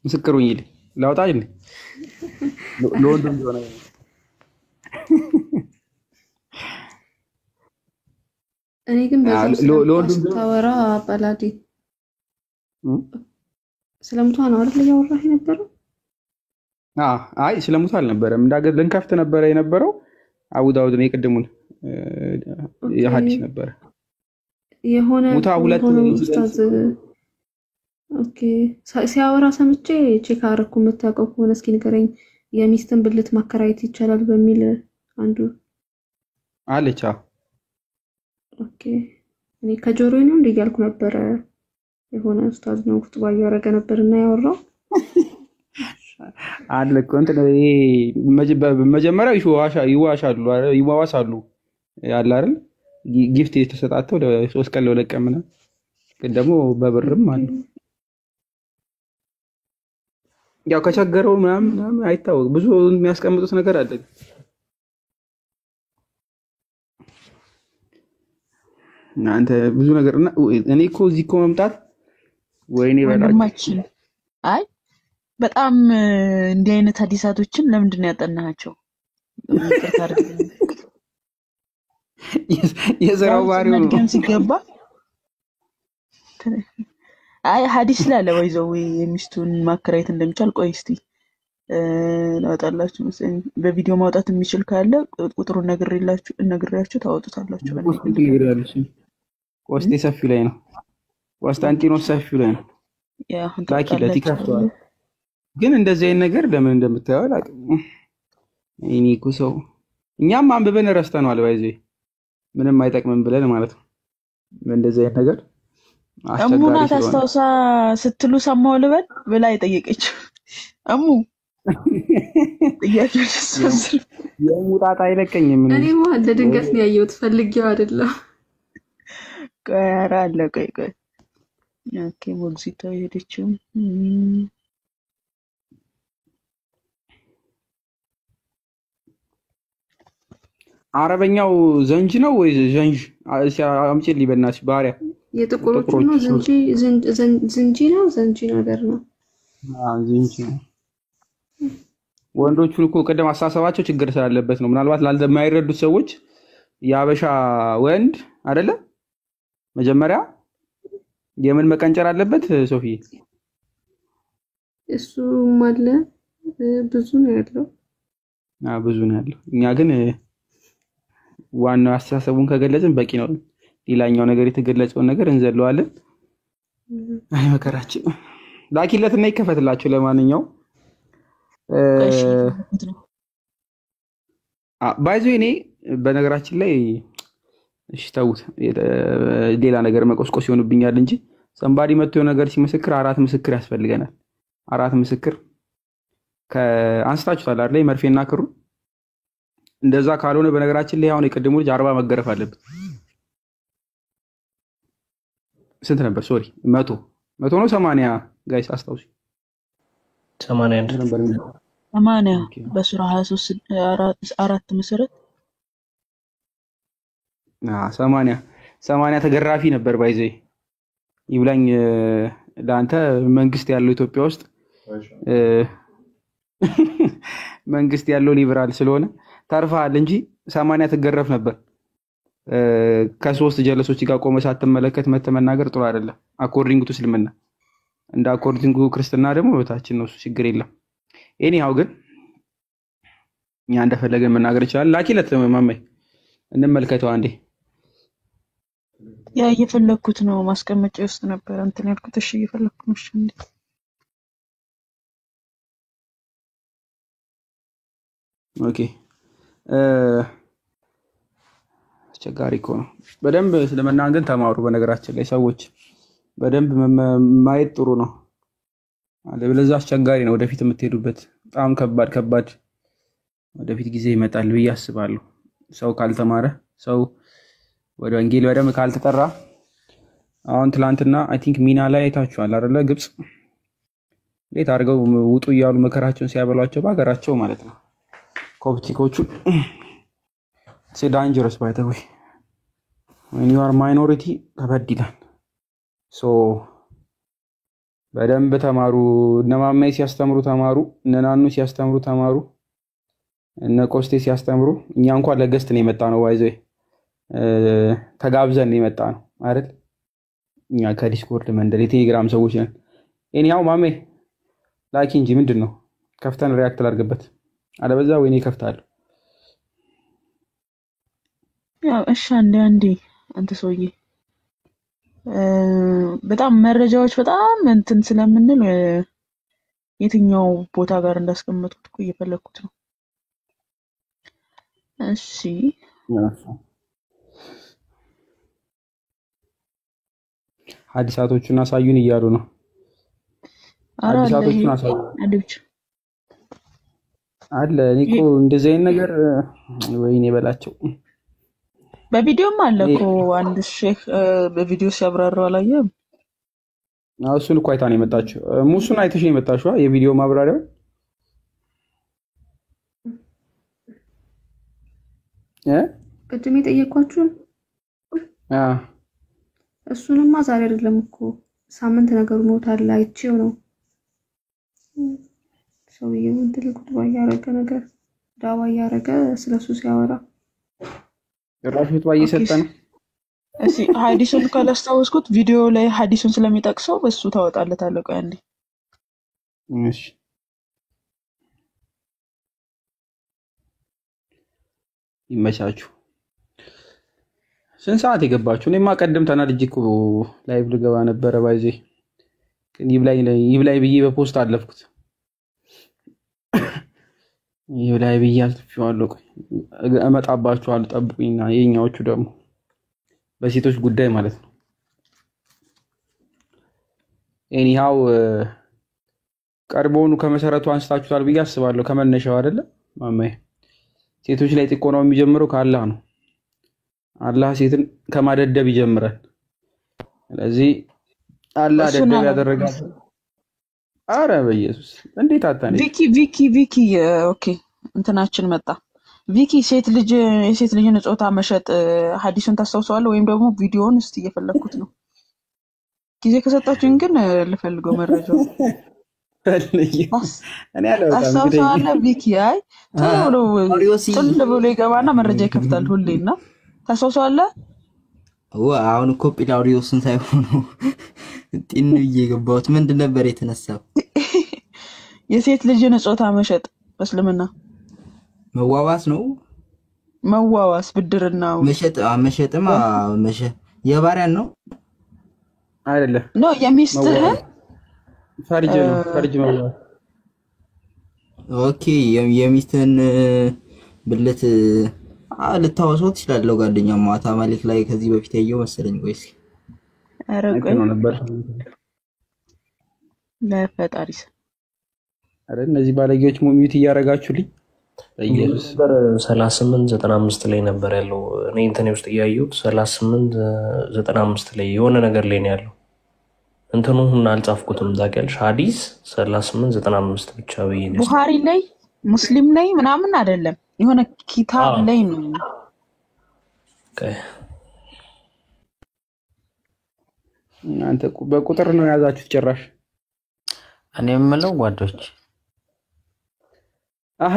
ምስክሩኝ ይል ላውጣልኝ ለወንድም ሆነ እኔ ግን በዛው ታወራ ባላዲ ስለሙቷ ነው አይደል ያወራህ የነበረው? አይ ስለሙቷ አልነበረም እንዳገር ልንከፍት ነበር የነበረው አቡ ዳውድ ነው የቀደሙን የሐዲስ ነበር የሆነ ሙታ ሁለት ኡስታዝ ኦኬ ሲያወራ ሰምቼ ቼክ አደረኩ። የምታውቀው ከሆነ እስኪ ንገረኝ። የሚስትን ብልት ማከራየት ይቻላል በሚል አንዱ አለቻ። ኦኬ እኔ ከጆሮዬ ነው እንደያልኩ ነበር። የሆነ ኡስታዝ ነው ኹጥባ ያደረገ ነበርና ያወራው አለ ኮንት ነው ይሄ መጀመሪያው ይዋዋሳሉ ያለ አይደል ጊፍት የተሰጣተው ለ3 ቀን ለ2 ቀን ምናምን ግን ደግሞ በብርም አለ ያው ከቸገረው ምናምን አይታወቅ ብዙ የሚያስቀምጡት ነገር አለ። እናንተ ብዙ ነገርና እኔ እኮ እዚህ እኮ መምጣት ወይኔ ወንድማችን አይ በጣም እንዲህ አይነት ሐዲሳቶችን ለምንድን ነው ያጠናሃቸው? የዘራው ባሪው ነው ሲገባ አይ ሐዲስ ላይ ለወይዘው የሚስቱን ማከራየት እንደሚቻል ቆይ እስቲ ላውጣላችሁ መሰለኝ በቪዲዮ ማውጣት የሚችል ካለ ቁጥሩን ነግሬያችሁ ታወጡታላችሁ። ቆስጤ ሰፊ ላይ ነው ቆስጣንቲኖስ ሰፊ ላይ ነው ላኪለት ይከፍተዋል። ግን እንደዚህ አይነት ነገር ለምን እንደምታየው አላውቅም። እኔ እኮ ሰው እኛም አንብበን ረስተናል ባይዘ ምንም አይጠቅምም ብለን ማለት ነው። እንደዚህ አይነት ነገር እሙና ታስታውሳ ስትሉ ሰማው ልበል ብላ የጠየቀችው እሙ ጥያቄዎች የሙጣጣ አይለቀኝም። እኔ ማለት ድንገት ነው ያየሁት ፈልጌው አይደለም። ቀራ አለ ቆይ ኦኬ ሞግዚታ ሄደችው አረበኛው ዘንጅ ነው ወይ ዘንጅ አምጪልኝ በእናትሽ ባሪያ የጥቁሮቹ ነው ዘንጂ ነው ዘንጂ ነገር ነው ዘንጂ ነው። ወንዶቹን እኮ ቀደም አሳሰባቸው ችግር ስላለበት ነው ምናልባት ላልማይረዱት ሰዎች ያበሻ ወንድ አይደለ መጀመሪያ የምን መቀንጨር አለበት ሶፊ እሱ ማለ ብዙ ነው ያለው ብዙ ነው ያለው። እኛ ግን ዋናው አስተሳሰቡን ከገለጽን በቂ ነው። ሌላኛው ነገር የተገለጸውን ነገር እንዘለዋለን። አይ መከራችን ላኪለትና ይከፈትላችሁ። ለማንኛውም ባይዞ እኔ በነገራችን ላይ እሺ ተውት፣ ሌላ ነገር መቆስቆስ ይሆንብኛል እንጂ ሰንባዲ መጥቶ የሆነ ነገር ሲመሰክር 4 ምስክር ያስፈልገናል። 4 ምስክር ከአንስታችኋል አይደል? መርፌና ክሩ እንደዛ ካልሆነ በነገራችን ላይ አሁን የቀደሙ ልጅ 40 መገረፍ አለበት። ስንት ነበር? ሶሪ 100 ነው 80 ጋይስ አስታውሱ። 81 ነበር 80 በሱራ 23 4 መሰረት 80 ተገራፊ ነበር ባይዘይ ይብላኝ ለአንተ መንግስት ያለው ኢትዮጵያ ውስጥ መንግስት ያለው ሊበራል ስለሆነ ታርፋል እንጂ 80 ተገረፍ ነበር። ከሶስት ጀለሶች ጋር ቆመ ሳትመለከት መተመናገር ጥሩ አይደለም። አኮርዲንግ ቱ እስልምና እንደ አኮርዲንግ ቱ ክርስትና ደግሞ በታችን ነው፣ ችግር የለም። ኤኒሃው ግን እኛ እንደፈለገን መናገር ይችላል። ላኪለት ማማይ እንመልከተው አንዴ። ያ እየፈለኩት ነው፣ ማስቀመጫ ውስጥ ነበር እንትን ያልኩት። እሺ እየፈለኩ ነው። እሺ እንዴ ኦኬ አስቸጋሪ እኮ ነው። በደንብ ስለመናገር ተማሩ። በነገራችን ላይ ሰዎች በደንብ ማየት ጥሩ ነው። አለበለዚያ አስቸጋሪ ነው ወደፊት የምትሄዱበት። በጣም ከባድ ወደፊት ጊዜ ይመጣል ብዬ አስባለሁ። ሰው ካልተማረ፣ ሰው ወደ ወንጌል በደንብ ካልተጠራ። አሁን ትላንትና አይ ቲንክ ሚና ላይ አይታችኋል አይደለ? ግብጽ እንዴት አድርገው ውጡ እያሉ መከራቸውን ሲያበሏቸው በሀገራቸው ማለት ነው። ኮፕቲኮቹ ዳንጀረስ ባይ ዘ ዌይ when you are minority ከበድ ይላል። ሶ በደንብ ተማሩ። እነ ማማይ ሲያስተምሩ ተማሩ፣ እነ ናኑ ሲያስተምሩ ተማሩ፣ እነ ቆስቴ ሲያስተምሩ። እኛ እንኳን ለገስት ነው የመጣ ነው ባይ ዘ ዌይ ተጋብዘን ነው የመጣ ነው አይደል? እኛ ከዲስኮርድ መንደር የቴሌግራም ሰዎች ነን። ኤኒሃው ማሜ ላኪ እንጂ ምንድነው ከፍተን ሪያክት ላድርግበት አለበዛ ወይኔ ከፍታለሁ። ያው እሺ አንዴ አንተ ሰውዬ በጣም መረጃዎች በጣም እንትን ስለምንል የትኛው ቦታ ጋር እንዳስቀመጥኩት እኮ እየፈለኩት ነው። እሺ ሐዲሳቶቹን አሳዩን እያሉ ነው። ሐዲሳቶቹን አሳዩን አለ። እኔ እኮ እንደዚህ አይነት ነገር ወይኔ በላቸው። በቪዲዮም አለ እኮ አንድ ሼክ በቪዲዮ ሲያብራራው አላየም? እሱን እኮ አይታ ነው የመጣችው። ሙሱን አይተሽ ነው የመጣችው የቪዲዮ ማብራሪያው። ቅድም የጠየኳችሁ እሱንማ ዛሬ አይደለም እኮ ሳምንት ነገሩ ኖታል አይቼው ነው። ሰውዬው እንትን ቁጥባ ያረገ ነገር ዳዋ ያረገ ስለሱ ሲያወራ ራሱ ቁጥባ እየሰጠ ነው። እሺ ሐዲሱን ካላስታወስኩት ቪዲዮ ላይ ሐዲሱን ስለሚጠቅሰው በሱ ታወጣለታለህ። ቆይ አንዴ እሺ ይመቻችሁ። ስንት ሰዓት የገባችሁ? እኔማ ቀደም ተናድጄ እኮ ላይቭ ልገባ ነበረ ባይዜ ግን ይብላኝ ብዬ በፖስት አለፍኩት። ይብላኝ ብዬ አልጥፊዋለሁ። ቆይ እመጣባችኋለሁ ጠብቁኝና የኛዎቹ ደግሞ በሴቶች ጉዳይ ማለት ነው። ኤኒሃው ቀርቦኑ ከመሰረቱ አንስታችኋል ብዬ አስባለሁ። ከመነሻው አይደለ ማማዬ? ሴቶች ላይ ጥቆናው የሚጀምረው ከአላህ ነው። አላህ ሴትን ከማደደብ ይጀምራል። ስለዚህ አላህ ደደብ ያደረጋል። አረ በኢየሱስ እንዴት አታኔ ቪኪ ኦኬ እንትናችን መጣ። ቪኪ የሴት ልጅን ጾታ መሸጥ ሐዲሱን ታስታውሰዋለህ ወይም ደግሞ ቪዲዮውን እስቲ እየፈለኩት ነው። ጊዜ ከሰጣችሁኝ ግን ልፈልገው መረጃው እኔ አለው ታስታውሰዋለህ ቪኪ? አይ ቶሎ ብሎ ይገባና መረጃ ይከፍታል ሁሌና ታስታውሰዋለህ? አሁን እኮ ጲላውሪዮስን ሳይሆን ጢን እየገባሁት ምንድን ነበር የተነሳው? የሴት ልጅን ጾታ መሸጥ በእስልምና መዋዋስ ነው። መዋዋስ ብድርና መሸጥማ የባሪያን ነው አይደለም? ነው የሚስትህን ፈርጅ ነው ፈርጅ መዋዋስ። ኦኬ የሚስትህን ብልት ልታወሰው ትችላለህ። ጓደኛ ማታ ማለት ላይ ከዚህ በፊት ያየው መሰለኝ ወይስ አረቀኝ ነው ነበር ለፈጣሪስ አረ እነዚህ ባለጌዎች ሚዩት እያረጋችሁልኝ ኢየሱስ 3895 ላይ ነበር ያለው። እኔ ኢንተርኔት ውስጥ ያየሁት 3895 ላይ የሆነ ነገር ላይ ነው ያለው። እንትኑን አልጻፍኩትም ታውቂያለሽ። ሐዲስ 3895 ብቻ በይነስ ቡኻሪ ላይ ሙስሊም ላይ ምናምን አይደለም የሆነ ኪታብ ላይ ነው። አንተ በቁጥር ነው ያዛችሁት ጭራሽ። እኔ የምለው ጓዶች አሃ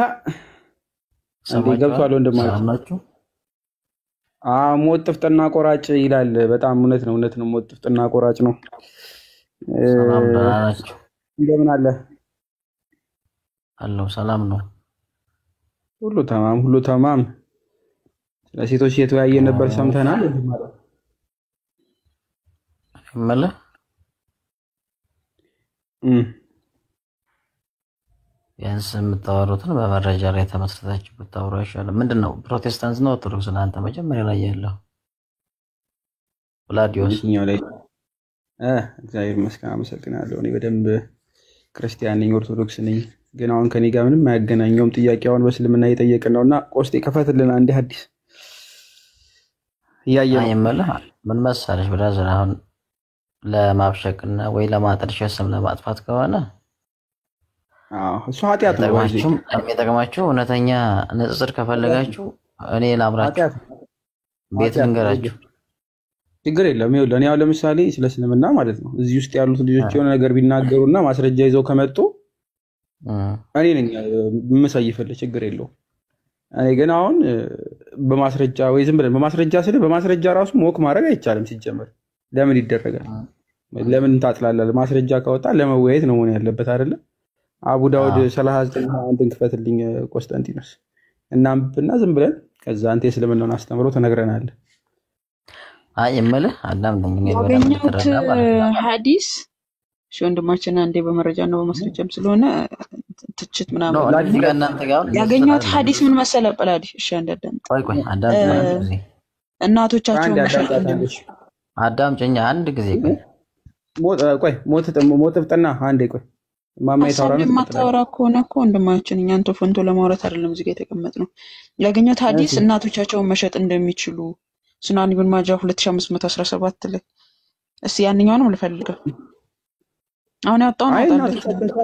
ገብቷል ወንድማችሁ። ሞት ጥፍጥና ቆራጭ ይላል። በጣም እውነት ነው ሞት ጥፍጥና ቆራጭ ነው። ሰላም ናችሁ? እንደምን አለ አለው ሰላም ነው። ሁሉ ተማም። ስለ ሴቶች የተወያየ ነበር ሰምተናል። እመለ ቢያንስ የምታወሩትን በመረጃ ላይ ተመስርታችሁ ብታወሩ ይሻላል። ምንድነው ፕሮቴስታንት ነው ኦርቶዶክስ ነው? አንተ መጀመሪያ ላይ ያለው ቭላዲዮስ ላይ እግዚአብሔር ይመስገን አመሰግናለሁ። እኔ በደንብ ክርስቲያን ነኝ፣ ኦርቶዶክስ ነኝ። ግን አሁን ከኔ ጋር ምንም አያገናኘውም። ጥያቄውን በእስልምና እየጠየቅን ነውና ቆስጤ ከፈትልን አንዴ ሐዲስ አይመለህ ምን መሰለሽ ብራዘር፣ አሁን ለማብሸቅና ወይ ለማጠልሸት ስም ለማጥፋት ከሆነ እሱ ኃጢአት ነው። የሚጠቅማችሁ እውነተኛ ንጽጽር ከፈለጋችሁ እኔ ላምራችሁ ቤት ልንገራችሁ። ችግር የለም። ይኸውልህ እኔ አሁን ለምሳሌ ስለ እስልምና ማለት ነው እዚህ ውስጥ ያሉት ልጆች የሆነ ነገር ቢናገሩና ማስረጃ ይዘው ከመጡ እኔ ነኝ የምሰይፍልህ፣ ችግር የለውም። እኔ ግን አሁን በማስረጃ ወይ ዝም ብለን በማስረጃ ራሱ ሞክ ማድረግ አይቻልም። ሲጀመር ለምን ይደረጋል? ለምን ታጥላለህ? ማስረጃ ካወጣ ለመወያየት ነው መሆን ያለበት አይደለ? አቡ ዳውድ 39 ክፈትልኝ ቆስጠንጢኖስ እናምብና ዝም ብለን ከዛ አንተ እስልምናውን አስተምሮ ተነግረናለህ። እምልህ አዳም ነኝ ያገኘሁት ሐዲስ ወንድማችን አንዴ በመረጃና በማስረጃም ስለሆነ ትችት ምናምን ያገኘሁት ሐዲስ ምን መሰለህ ጳላዲ? እሺ አንዳንድ ቆይ አዳም እናቶቻቸው መሸጥ አዳምጪኝ አንድ ጊዜ ሞት ጥፍጥና አንዴ ቆይ ማማይ የማታወራ ከሆነ እኮ ወንድማችን እኛን ተፈንቶ ለማውራት አይደለም እዚህ ጋር የተቀመጥነው። ያገኘሁት ሐዲስ እናቶቻቸውን መሸጥ እንደሚችሉ ሱናን ኢብኑ ማጃ 2517 ላይ እስቲ ያንኛውንም ልፈልገው። አሁን ያጣው ነው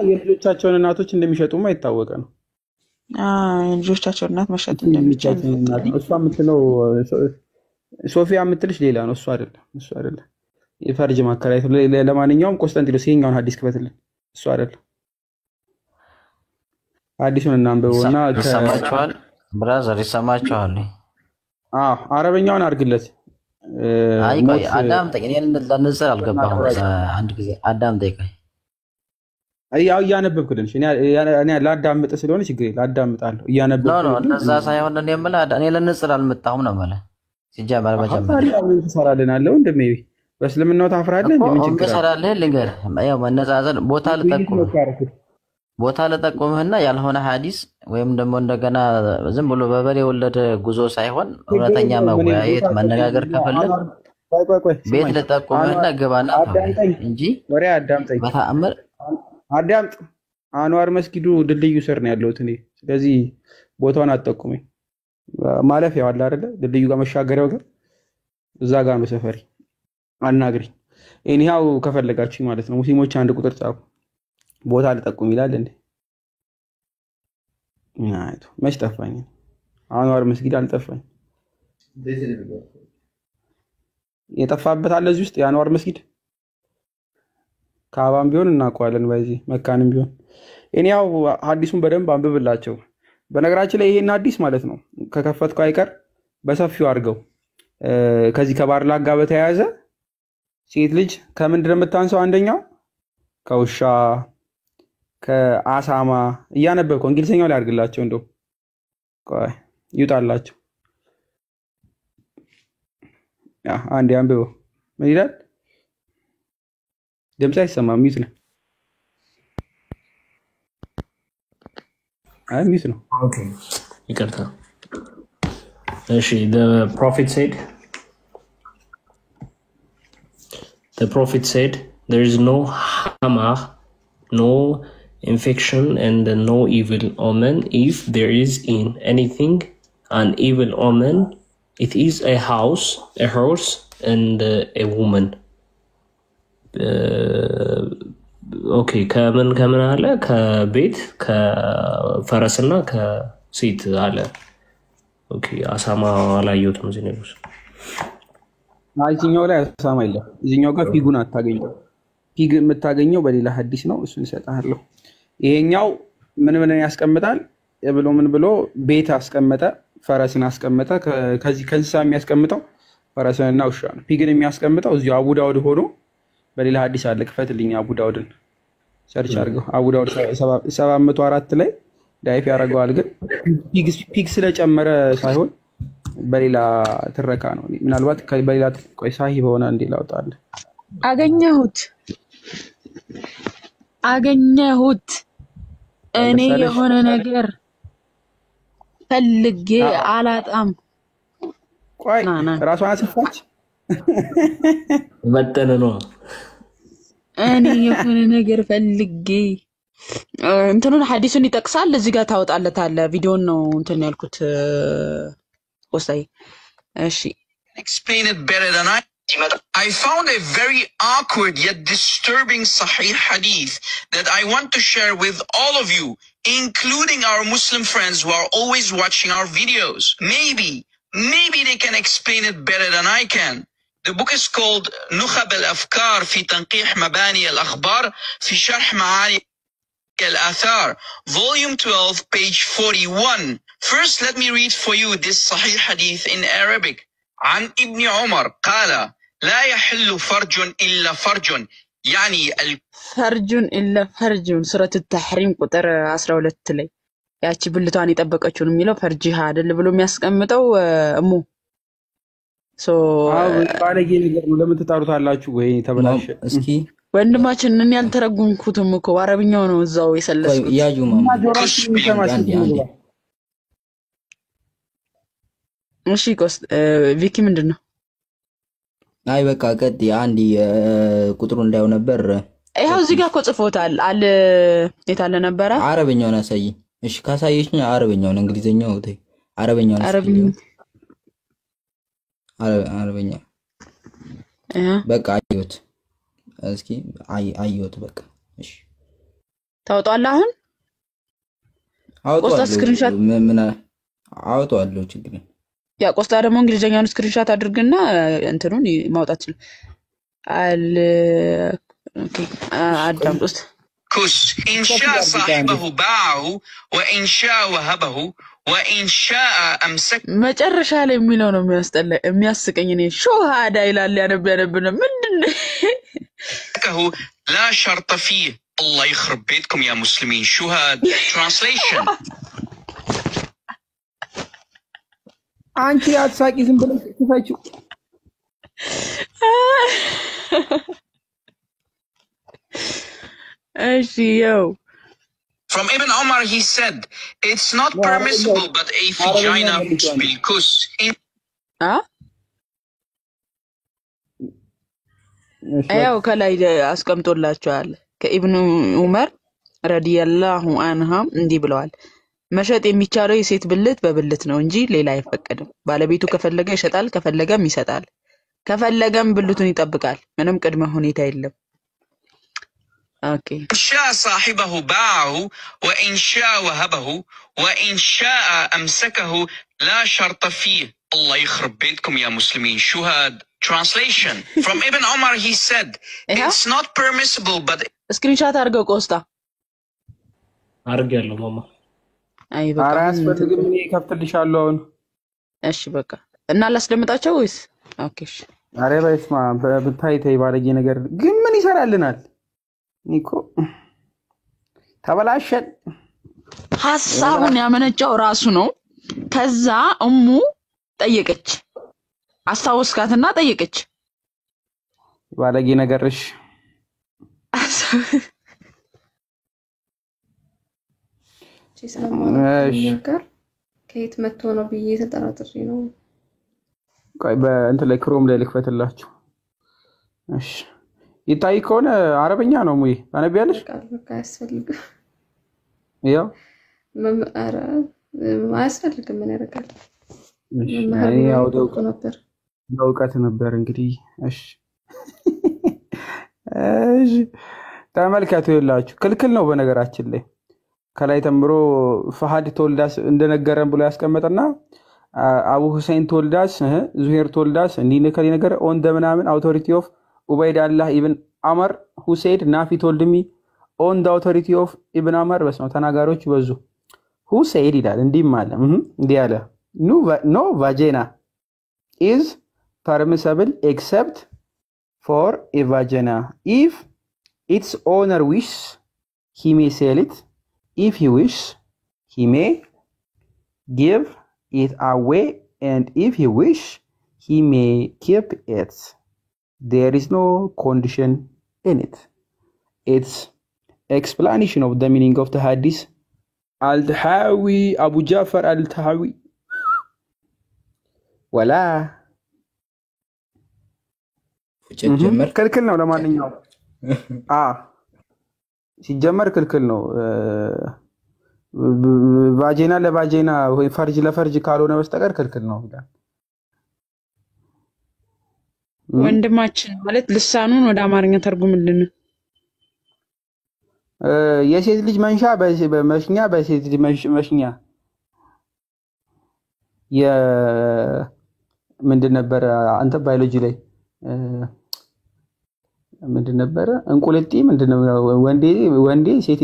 የልጆቻቸውን እናቶች እንደሚሸጡም አይታወቀ ነው። የልጆቻቸውን እናት መሸጥ እንደሚችሉ እሷ የምትለው ሶፊያ የምትልሽ ሌላ ነው። እሱ አይደለም የፈርጅ ማከራየት። ለማንኛውም ቆስጠንጢኖስ ይሄኛውን ሐዲስ ክፈትልን። እሱ አይደለም ሐዲሱን እናንብበውና ይሰማችኋል ብራዘር ይሰማችኋል? አረበኛውን አድርግለት። ቆይ አዳምጠኝ፣ እኔ ለንጽር አልገባሁም። አንድ ጊዜ አዳምጠኝ። ያው እያነበብክልሽ እኔ ላዳምጥ ስለሆነ ችግር የለም አዳምጣለሁ። እያነበብኩ ነው እንደዛ ሳይሆን እኔ የምልህ እኔ ለንጽር አልመጣሁም ነው የምልህ። ሲጀመር መጀመሪያ ትሰራልናለሁ እንደሜቢ በእስልምናው ታፍራለህ? ምን ችግር አለ? ትሰራለህ? ልንገርህ፣ ያው መነጻጸር ቦታ ልጠቁምህና ያልሆነ ሐዲስ ወይም ደግሞ እንደገና ዝም ብሎ በበሬ ወለደ ጉዞ ሳይሆን እውነተኛ መወያየት መነጋገር ከፈለግ ቤት ልጠቁምህና ግባና እንጂ ወሬ አዳምጠኝ። በተአምር አዳምጥ። አንዋር መስጊዱ ድልድዩ ስር ነው ያለሁት እኔ። ስለዚህ ቦታውን አትጠቁመኝ። ማለፊያው አለ አይደለ? ድልድዩ ጋር መሻገሪያው ጋር እዛ ጋር ነው ሰፈሪ። አናግሪኝ። እኔው ከፈለጋችሁ ማለት ነው። ሙስሊሞች አንድ ቁጥር ጻፉ። ቦታ ልጠቁም ይላል እንዴ? አይቶ መች ጠፋኝ? አንዋር መስጊድ አልጠፋኝ። የጠፋበት አለ እዚህ ውስጥ የአንዋር መስጊድ። ካባም ቢሆን እናውቀዋለን፣ ባይዚ መካንም ቢሆን እኔው ሐዲሱን በደንብ አንብብላቸው። በነገራችን ላይ ይሄን ሐዲስ ማለት ነው ከከፈትከው አይቀር በሰፊው አድርገው። ከዚህ ከባርላግ ጋር በተያያዘ ሴት ልጅ ከምንድን ነው የምታንሰው? አንደኛው ከውሻ ከአሳማ እያነበብከው እንግሊዝኛው ላይ አድርግላቸው። እንደው ቆይ ይውጣላቸው። አንዴ አንብበው። ምን ይላል? ድምፅ አይሰማም። ሚት ነው። ሚት ነው። ይቅርታ። the prophet said there is no hammer, no infection, and no evil omen. If there is in anything an evil omen, it is a horse, and a woman. Okay, ከምን አለ ከቤት ከፈረስና ከሴት አለ። ኦኬ አሳማ አላየሁትም እዚህ ነው። እዚህኛው ላይ አሳማ የለም። እዚህኛው ጋር ፊጉን አታገኘው። ፊግ የምታገኘው በሌላ ሐዲስ ነው። እሱን እሰጥሃለሁ። ይሄኛው ምን ያስቀምጣል ብሎ ብሎ ቤት አስቀመጠ፣ ፈረስን አስቀመጠ። ከዚህ ከእንስሳ የሚያስቀምጠው ፈረስንና ውሻ ነው። ፊግን የሚያስቀምጠው እዚሁ አቡ ዳውድ ሆኖ በሌላ ሐዲስ አለ። ክፈትልኝ አቡ ዳውድን ሰርች አድርገው። አቡ ዳውድ 704 ላይ ዳይፍ ያደርገዋል። ግን ፒግ ስለጨመረ ሳይሆን በሌላ ትረካ ነው። ምናልባት በሌላ ቆይ ሳሂ በሆነ እንዴ ላውጣለ። አገኘሁት እኔ የሆነ ነገር ፈልጌ አላጣም። ቆይ ራሷን አስፋች መጠነ ነው። እኔ የሆነ ነገር ፈልጌ እንትኑን ሐዲሱን ይጠቅሳል። እዚህ ጋር ታወጣለታለ። ቪዲዮን ነው እንትን ያልኩት ወሳይ። እሺ explain it better than I found a very awkward yet disturbing Sahih hadith that I want to share with all of you, including our Muslim friends who are always watching our videos. Maybe they can explain it better than I can. The book is called Nukhab al-Afkar fi Tanqih Mabani al-Akhbar fi Sharh Ma'ani al-Athar, volume 12, page 41. First, let me read for you this Sahih hadith in Arabic. عن ابن عمر قال لا يحل فرج إلا فرج يعني فرج إلا فرج سورة التحريم ቁጥር 12 ላይ ያቺ ብልቷን የጠበቀችው ነው የሚለው ፈርጂሃ አይደል ብሎ የሚያስቀምጠው እሙ ባለጌ ነገር ነው። ለምን ተጣሩታላችሁ ወይ ተበላሸ? እስኪ ወንድማችን እኔ ያልተረጉምኩትም እኮ አረብኛው ነው እዛው የሰለስኩት። ያዩ እሺ ኮስት ቪኪ ምንድነው? አይ በቃ ቀጥ አንዲ ቁጥሩ እንዳይው ነበር። ይሄው እዚህ ጋር እኮ ጽፎታል አለ የታለ ነበረ? አረብኛውን አሳይ። እሺ ካሳየሽኝ አረብኛውን እንግሊዘኛው ተይ። አረብኛውን አረብኛ በቃ አየሁት። እስኪ አየሁት በቃ እሺ ታውጣለህ አሁን? አውጣለሁ። ስክሪንሾት ምን አውጣለሁ ችግር ያ ቆስጣ ደግሞ እንግሊዘኛውን ስክሪንሾት አድርግና እንትኑን ማውጣት ይችላል። ኦኬ አዳምጡት። كس إن شاء صاحبه باعه وإن شاء وهبه وإن شاء أمسك መጨረሻ ላይ የሚለው ነው የሚያስቀኝ እኔ ሹሃዳ ይላል ያነብነው ምንድነው? لا شرط فيه. الله يخرب بيتكم يا مسلمين. شهاد translation. አንቺ አትሳቂ ዝም ብለሽ ትፈጪው። እሺ ያው From Ibn Umar he said it's not permissible but a vagina bilkus. ያው ከላይ አስቀምጦላችኋል። ከኢብኑ ዑመር ረዲየላሁ ዐንሃ እንዲህ ብለዋል። መሸጥ የሚቻለው የሴት ብልት በብልት ነው እንጂ ሌላ አይፈቀድም። ባለቤቱ ከፈለገ ይሸጣል፣ ከፈለገም ይሰጣል፣ ከፈለገም ብልቱን ይጠብቃል። ምንም ቅድመ ሁኔታ የለም። ኦኬ إن شاء صاحبه باعه وإن شاء وهبه وإن شاء أمسكه لا شرط فيه. الله يخرب بيتكم يا مسلمين. شهاد translation. From Ibn Umar he said it's not permissible but ስክሪንሾት አድርገው ቆስጣ አድርጌያለሁ ማማ። አይ በቃ አራስፈልግም እኔ ከፍትልሻለሁ አሁን። እሺ በቃ እና ላስደምጣቸው ወይስ? ኦኬ እሺ። አሬ በስማ በብታይ ባለጌ ነገር ግን ምን ይሰራልናል? ኒኮ ተበላሸን። ሐሳቡን ያመነጨው ራሱ ነው። ከዛ እሙ ጠየቀች፣ አስታወስካትና ጠየቀች። ባለጌ ነገርሽ ስለማለት ከየት መጥቶ ነው ብዬ ተጠራጥሬ ነው። ቆይ በእንትን ላይ ክሮም ላይ ልክፈትላችሁ። እሺ ይታይ ከሆነ አረበኛ ነው ሙይ ታነቢያለሽ? በቃ ያስፈልጋል። ያው ኧረ አያስፈልግም። ምን ያደርጋል? ያው እውቀት ነበር እንግዲህ። እሺ እሺ ተመልከቱ። ይላችሁ ክልክል ነው በነገራችን ላይ ከላይ ተምሮ ፈሃድ ተወልዳስ እንደነገረን ብሎ ያስቀመጠና አቡ ሁሴን ተወልዳስ ዙሄር ተወልዳስ እንዲህ ነከሊ ነገር ኦን ደምናምን አውቶሪቲ ኦፍ ኡበይድ አላህ ኢብን ዑመር ሁሴድ ናፊ ተወልድሚ ኦን ደ አውቶሪቲ ኦፍ ኢብን ዑመር በስመ ተናጋሪዎች በዙ ሁሴድ ይላል። እንዲህም አለ እንዲህ አለ ኖ ቫጂና ኢዝ permissible except for a vagina. If its owner wishes, he may sell it. If he wishes, he may give it away, and if he wishes, he may keep it. There is no condition in it. It's explanation of the meaning of the hadith. Al-Tahawi, Abu Ja'far Al-Tahawi. Wala. ክልክል ነው። ለማንኛውም ሲጀመር ክልክል ነው። ቫጂና ለቫጂና ወይ ፈርጅ ለፈርጅ ካልሆነ በስተቀር ክልክል ነው ይላል ወንድማችን። ማለት ልሳኑን ወደ አማርኛ ተርጉምልን። የሴት ልጅ መንሻ በመሽኛ በሴት ልጅ መሽኛ ምንድን ነበረ አንተ ባዮሎጂ ላይ ምንድን ነበረ እንቁልጢ ምንድን ነው ወንዴ ሴት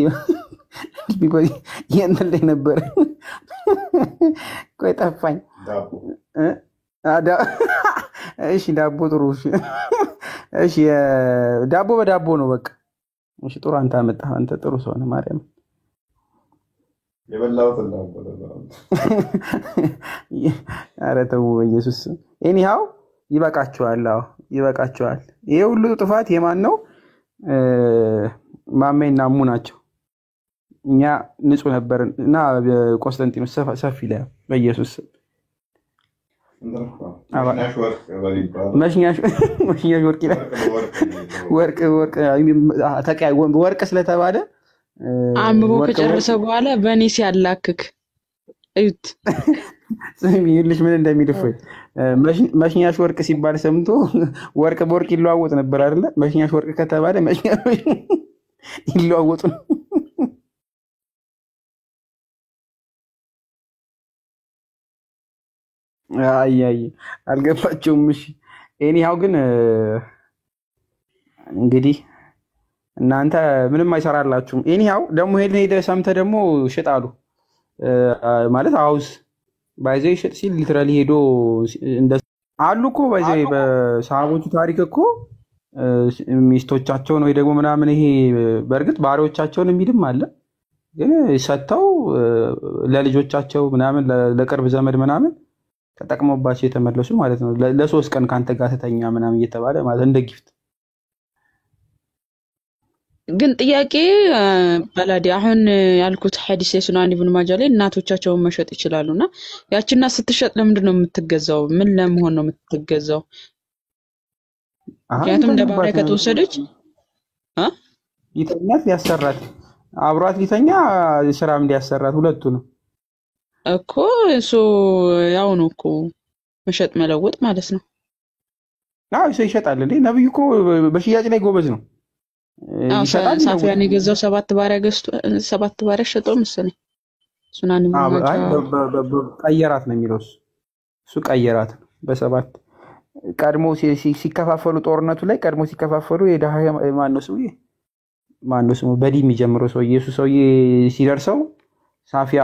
ቢቆይ የእንትን ላይ ነበረ። ቆይ ጠፋኝ። እሺ ዳቦ ጥሩ። እሺ ዳቦ በዳቦ ነው በቃ። እሺ ጥሩ አንተ አመጣህ። አንተ ጥሩ ሰው ነህ ማርያም። የበላሁት ዳቦ ኧረ ተው ኢየሱስ። ኤኒሃው ይበቃችኋል። አዎ ይበቃችኋል። ይሄ ሁሉ ጥፋት የማን ነው? ማሜና አሙ ናቸው። እኛ ንጹህ ነበርን እና ቆስጠንጢኖስ ሰፊ ላይ በኢየሱስ መሽኛሽ ወርቅ ስለተባለ አንብቦ ከጨረሰ በኋላ በእኔ ሲያላክክ እዩት። ይልሽ ምን እንደሚልፈይ መሽኛሽ ወርቅ ሲባል ሰምቶ ወርቅ በወርቅ ይለዋወጥ ነበር አይደለ? መሽኛሽ ወርቅ ከተባለ መሽኛሽ ይለዋወጡ። አይ አልገባቸውም። እሺ ኤኒሃው ግን እንግዲህ እናንተ ምንም አይሰራላችሁም። ኤኒሃው ደግሞ ሄደ ሰምተ ደግሞ ሽጣሉ ማለት አውስ ባይዘይ ሽጥ ሲል ሊትራሊ ሄዶ እንደ አሉ እኮ ባይዘይ በሰሃቦቹ ታሪክ እኮ ሚስቶቻቸውን ወይ ደግሞ ምናምን ይሄ በእርግጥ ባሪዎቻቸውን የሚልም አለ፣ ግን ሰጥተው ለልጆቻቸው ምናምን ለቅርብ ዘመድ ምናምን ተጠቅመውባቸው የተመለሱ ማለት ነው። ለሶስት ቀን ካንተ ጋር ተተኛ ምናምን እየተባለ ማለት እንደ ጊፍት። ግን ጥያቄ በላዲ አሁን ያልኩት ሐዲስ የሱናን ኢብኑ ማጃ ላይ እናቶቻቸውን መሸጥ ይችላሉና ያቺና ስትሸጥ ለምንድን ነው የምትገዛው? ምን ለመሆን ነው የምትገዛው? ምክንያቱም እንደ ባሪያ ከተወሰደች ይተኛት ያሰራት አብሯት ሊተኛ ስራም እንዲያሰራት ሁለቱ ነው እኮ። እሱ ያው ነው እኮ መሸጥ መለወጥ ማለት ነው። አዎ እሱ ይሸጣል እንዴ? ነብዩ እኮ በሽያጭ ላይ ጎበዝ ነው። ይሸጣል። ሳፊያን የገዛው 7 ባሪያ ገዝቶ 7 ባሪያ ሸጦ መሰለኝ። ሱናን ቀየራት ነው የሚለው እሱ ቀየራት በ7 ቀድሞ ሲከፋፈሉ ጦርነቱ ላይ ቀድሞ ሲከፋፈሉ የደሃ ማነው ስሙ በዲ የሚጀምረው ሰው ኢየሱስ ሰውዬ ሲደርሰው ሳፊያ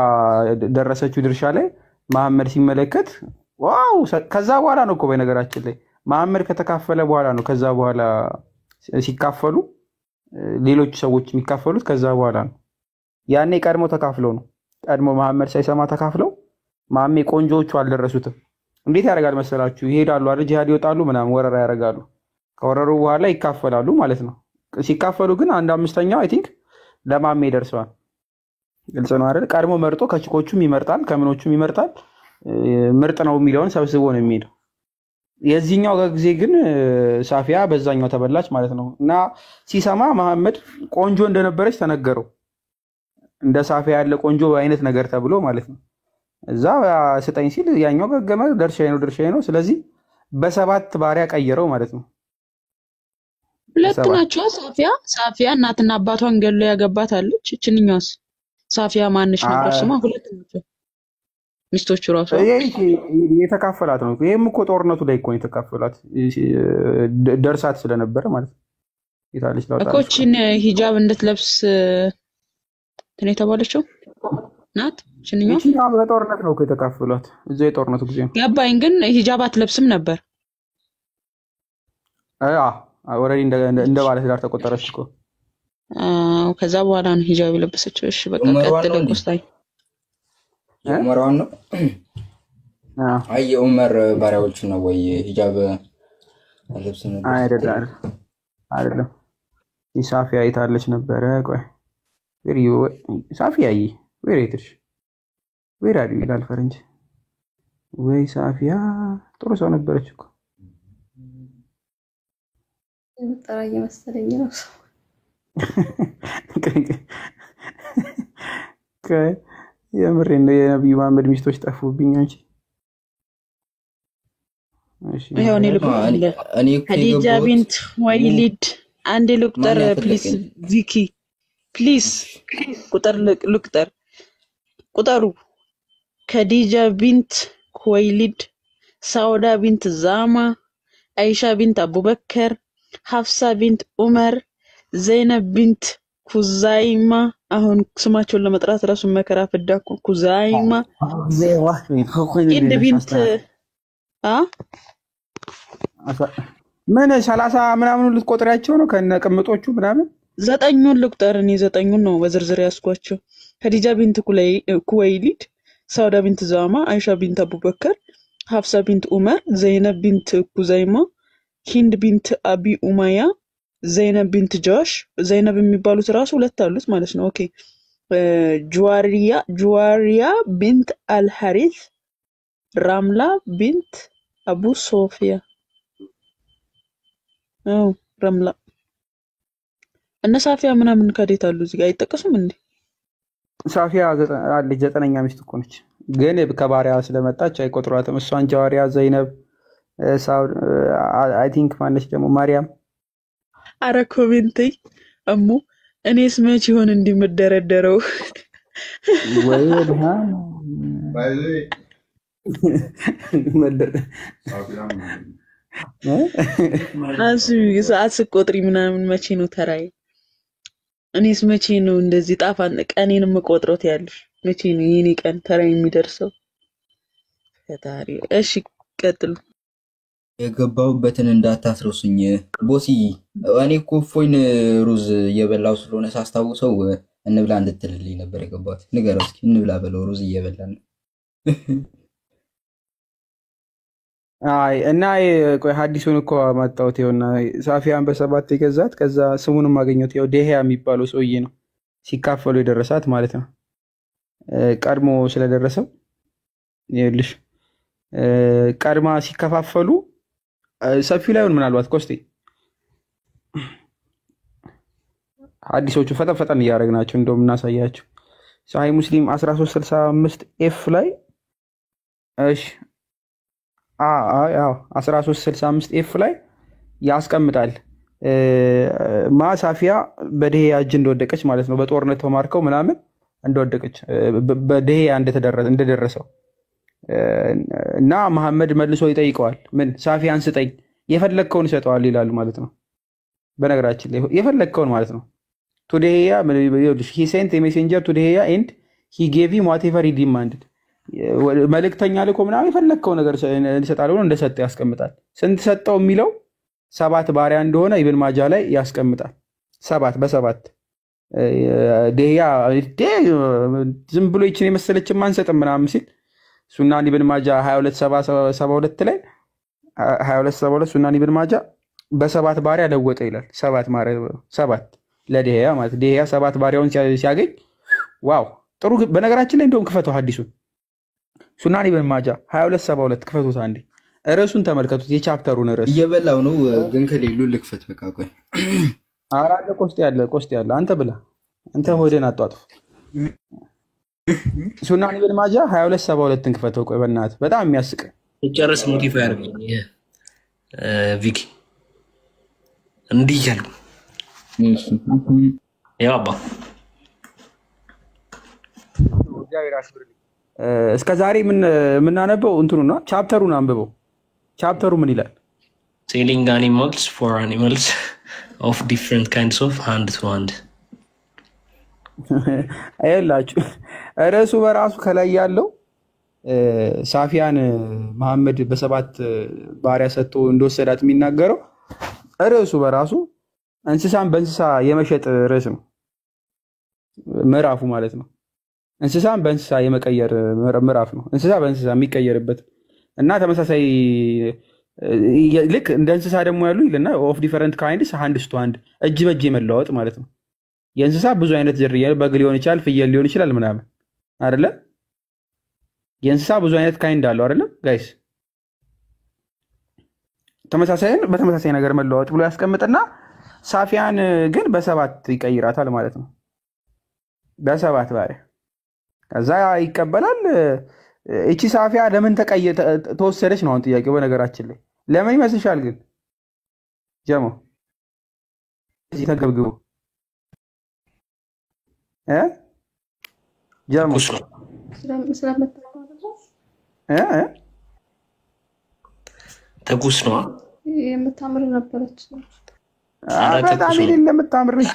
ደረሰችው ድርሻ ላይ መሐመድ ሲመለከት ዋው። ከዛ በኋላ ነው እኮ በነገራችን ላይ መሐመድ ከተካፈለ በኋላ ነው። ከዛ በኋላ ሲካፈሉ ሌሎች ሰዎች የሚካፈሉት ከዛ በኋላ ነው። ያኔ ቀድሞ ተካፍለው ነው። ቀድሞ መሐመድ ሳይሰማ ተካፍለው ማሜ ቆንጆቹ አልደረሱትም። እንዴት ያደርጋል መሰላችሁ? ይሄዳሉ አይደል ጂሃድ ይወጣሉ ምናምን ወረራ ያደርጋሉ። ከወረሩ በኋላ ይካፈላሉ ማለት ነው። ሲካፈሉ ግን 1/5 አይ ቲንክ ለማሜ ይደርሰዋል። ግልጽ ነው አይደል? ቀድሞ መርጦ ከችኮቹም ይመርጣል ከምኖቹም ይመርጣል። ምርጥ ነው የሚለውን ሰብስቦ ነው የሚሄደው። የዚህኛው ጊዜ ግን ሳፊያ በዛኛው ተበላች ማለት ነው። እና ሲሰማ መሐመድ ቆንጆ እንደነበረች ተነገረው። እንደ ሳፊያ ያለ ቆንጆ አይነት ነገር ተብሎ ማለት ነው። እዛ ስጠኝ ሲል ያኛው ገገመ። ድርሻዬ ነው። ስለዚህ በ7 ባሪያ ቀየረው ማለት ነው። ሁለት ናቸው። ሳፊያ እናትና አባቷን ገሎ ያገባት አለች። እችኛውስ ሳፊያ ማንሽ ነበር ስሟ? ሁለት ናቸው ሚስቶቹ ራሱ የተካፈላት ነው። ይሄም እኮ ጦርነቱ ላይ እኮ የተካፈላት ደርሳት ስለነበረ ማለት ነው። ይታለች እኮ እቺን ሂጃብ እንድትለብስ እንትን የተባለችው ናት። እቺኛው በጦርነት ነው እኮ የተካፈላት። እዛ የጦርነቱ ጊዜ ነው ገባኝ። ግን ሂጃብ አትለብስም ነበር። ኦልሬዲ እንደ ባለትዳር ተቆጠረች እኮ። ከዛ በኋላ ነው ሂጃብ የለበሰችው። እሺ በቃ ቀጥል ቆስታይ ዑመራን ነው። አይ ዑመር ባሪያዎች ነው ወይ ሂጃብ አለብስ ነበር? አይደለም ሳፊያ አይታለች ነበረ። ቆይ ሳፊያ ወይሬትሽ ወይራዲ ይላል ፈረንጅ። ወይ ሳፊያ ጥሩ ሰው ነበረች እኮ። የምጠራ እየመሰለኝ ነው። የምሬን ነው። የነብዩ መሐመድ ሚስቶች ጠፉብኝ እንጂ ይሄው እኔ ኸዲጃ ቢንት ወይሊድ አንዴ ልቁጠር ፕሊስ። ቪኪ ፕሊስ ቁጠሩ። ኸዲጃ ቢንት ወይሊድ፣ ሳውዳ ቢንት ዛማ፣ አይሻ ቢንት አቡበከር፣ ሐፍሳ ቢንት ዑመር፣ ዘይነብ ቢንት ኩዛይማ። አሁን ስማቸውን ለመጥራት ራሱ መከራ ፈዳኩ። ኩዛይማ፣ ሂንድ ቢንት ምን 30 ምናምን ልትቆጥሪያቸው ነው ከነ ቅምጦቹ ምናምን? 9ኙን ልቁጠር እኔ 9ኙን ነው በዝርዝር ያስኳቸው። ኸዲጃ ቢንት ኩወይሊድ፣ ሳውዳ ቢንት ዛማ፣ አይሻ ቢንት አቡበከር፣ ሐፍሳ ቢንት ዑመር፣ ዘይነብ ቢንት ኩዛይማ፣ ሂንድ ቢንት አቢ ኡማያ፣ ዘይነብ ቢንት ጆሽ። ዘይነብ የሚባሉት ራሱ ሁለት አሉት ማለት ነው። ኦኬ ጁዋሪያ ቢንት አልሐሪስ፣ ራምላ ቢንት አቡ ሶፊያ። ረምላ እነ ሳፊያ ምናምን ከዴት አሉ እዚህ ጋር አይጠቀሱም እንዴ? ሳፊያ አለች 9ኛ ሚስት እኮ ነች፣ ግን ከባሪያ ስለመጣች አይቆጥሯትም። እሷን ጃዋሪያ፣ ዘይነብ፣ ሳውድ አይ ቲንክ ማነች ደግሞ ማርያም። አረ ኮሜንት እሙ እኔስ መች ይሆን እንዲመደረደረው ወይ ሰዓት ስቆጥሪ ምናምን መቼ ነው ተራይ? እኔስ መቼ ነው እንደዚህ ጣፋን ቀኔን የምቆጥሮት ያለሽ? መቼ ነው የኔ ቀን ተራይ የሚደርሰው? ፈጣሪ። እሺ ቀጥሉ። የገባሁበትን እንዳታስረሱኝ ቦሲ። እኔ እኮ እፎይን ሩዝ እየበላው ስለሆነ ሳስታውሰው እንብላ እንድትልልኝ ነበር የገባሁት። ንገረው እስኪ እንብላ በለው፣ ሩዝ እየበላን ነው። አይ እና ቆይ ሐዲሱን እኮ ማጣውት ይሆና ሳፊያን በ7 የገዛት ከዛ ስሙንም አገኘሁት። ያው ደህያ የሚባለው ሰውዬ ነው ሲካፈሉ የደረሳት ማለት ነው። ቀድሞ ስለደረሰው ይልሽ ቀድማ ሲከፋፈሉ ሰፊው ላይሆን ምናልባት ኮስቴ ሐዲሶቹ ፈጠን እያደረግናቸው እንደውም እናሳያቸው። ሳሂህ ሙስሊም 1365 ኤፍ ላይ እሺ 1365 ኤፍ ላይ ያስቀምጣል። ሳፊያ በደህያ እጅ እንደወደቀች ማለት ነው። በጦርነት ተማርከው ምናምን እንደወደቀች በደህያ እንደደረሰው እና መሐመድ መልሶ ይጠይቀዋል። ምን ሳፊያን ስጠኝ፣ የፈለግከውን ይሰጠዋል ይላሉ ማለት ነው። በነገራችን ላይ የፈለግከውን ማለት ነው። ቱ ደህያ he sent a messenger to ደህያ and he gave him whatever he demanded። መልእክተኛ ልኮ ምናምን የፈለግከው ነገር እንሰጣል ብሎ እንደሰጠ ያስቀምጣል። ስንት ሰጠው የሚለው 7 ባሪያ እንደሆነ ኢብን ማጃ ላይ ያስቀምጣል። 7 በ7 ደህያ ዝም ብሎ ይችን የመሰለችን ማንሰጥም ምናምን ሲል ሱናን ኢብን ማጃ 2272 ላይ 2272 ሱናን ኢብን ማጃ በ7 ባሪያ ለወጠ ይላል። 7 ለደህያ ማለት ደህያ 7 ባሪያውን ሲያገኝ ዋው ጥሩ። በነገራችን ላይ እንደውም ክፈተው ሐዲሱን ሱናን ኢብን ማጃ 2272 ክፈቱት አንዴ። ርዕሱን ተመልከቱት፣ የቻፕተሩን ርዕስ እየበላው ነው ግን ከሌሉ ልክፈት። በቃ ቆይ አራለ ቆስጤ ያለ አንተ ብላ አንተ ሆዴን አጧጥፍ። ሱናን ኢብን ማጃ 2272 ክፈተው። ቆይ በእናትህ በጣም የሚያስቅ ጨርስ። ሞቲፋይ አድርገኝ ቪኪ እንዲህ እያልኩ ያው አባ እስከ ዛሬ የምናነበው እንትኑ ነው። ቻፕተሩን አንብበው። ቻፕተሩ ምን ይላል? ሴሊንግ አኒማልስ ፎር አኒማልስ ኦፍ ዲፍረንት ካይንድስ ኦፍ ሃንድ ቱ ሃንድ። አይላችሁ ርዕሱ በራሱ ከላይ ያለው ሳፊያን መሐመድ በሰባት ባሪያ ሰጥቶ እንደወሰዳት የሚናገረው ርዕሱ በራሱ እንስሳን በእንስሳ የመሸጥ ርዕስ ነው። ምዕራፉ ማለት ነው። እንስሳን በእንስሳ የመቀየር ምዕራፍ ነው። እንስሳ በእንስሳ የሚቀየርበት እና ተመሳሳይ ልክ እንደ እንስሳ ደግሞ ያሉ ይልና ኦፍ ዲፈረንት ካይንድስ ሃንድስ ቱ ሃንድ እጅ በእጅ የመለዋወጥ ማለት ነው። የእንስሳ ብዙ አይነት ዝርያ በግ ሊሆን ይችላል፣ ፍየል ሊሆን ይችላል ምናምን አይደለ? የእንስሳ ብዙ አይነት ካይንድ አለው አይደለ ጋይስ? ተመሳሳይን በተመሳሳይ ነገር መለዋወጥ ብሎ ያስቀምጥና ሳፊያን ግን በሰባት ይቀይራታል ማለት ነው። በሰባት ባሪያ ከዛ ይቀበላል። እቺ ሳፊያ ለምን ተወሰደች ነው አሁን ጥያቄው። በነገራችን ላይ ለምን ይመስልሻል ግን ጀሞ እዚህ ተገብግቡ ጀሞ ተኩስ ነው የምታምር ነበረች። በጣም የሌለ የምታምር ነች።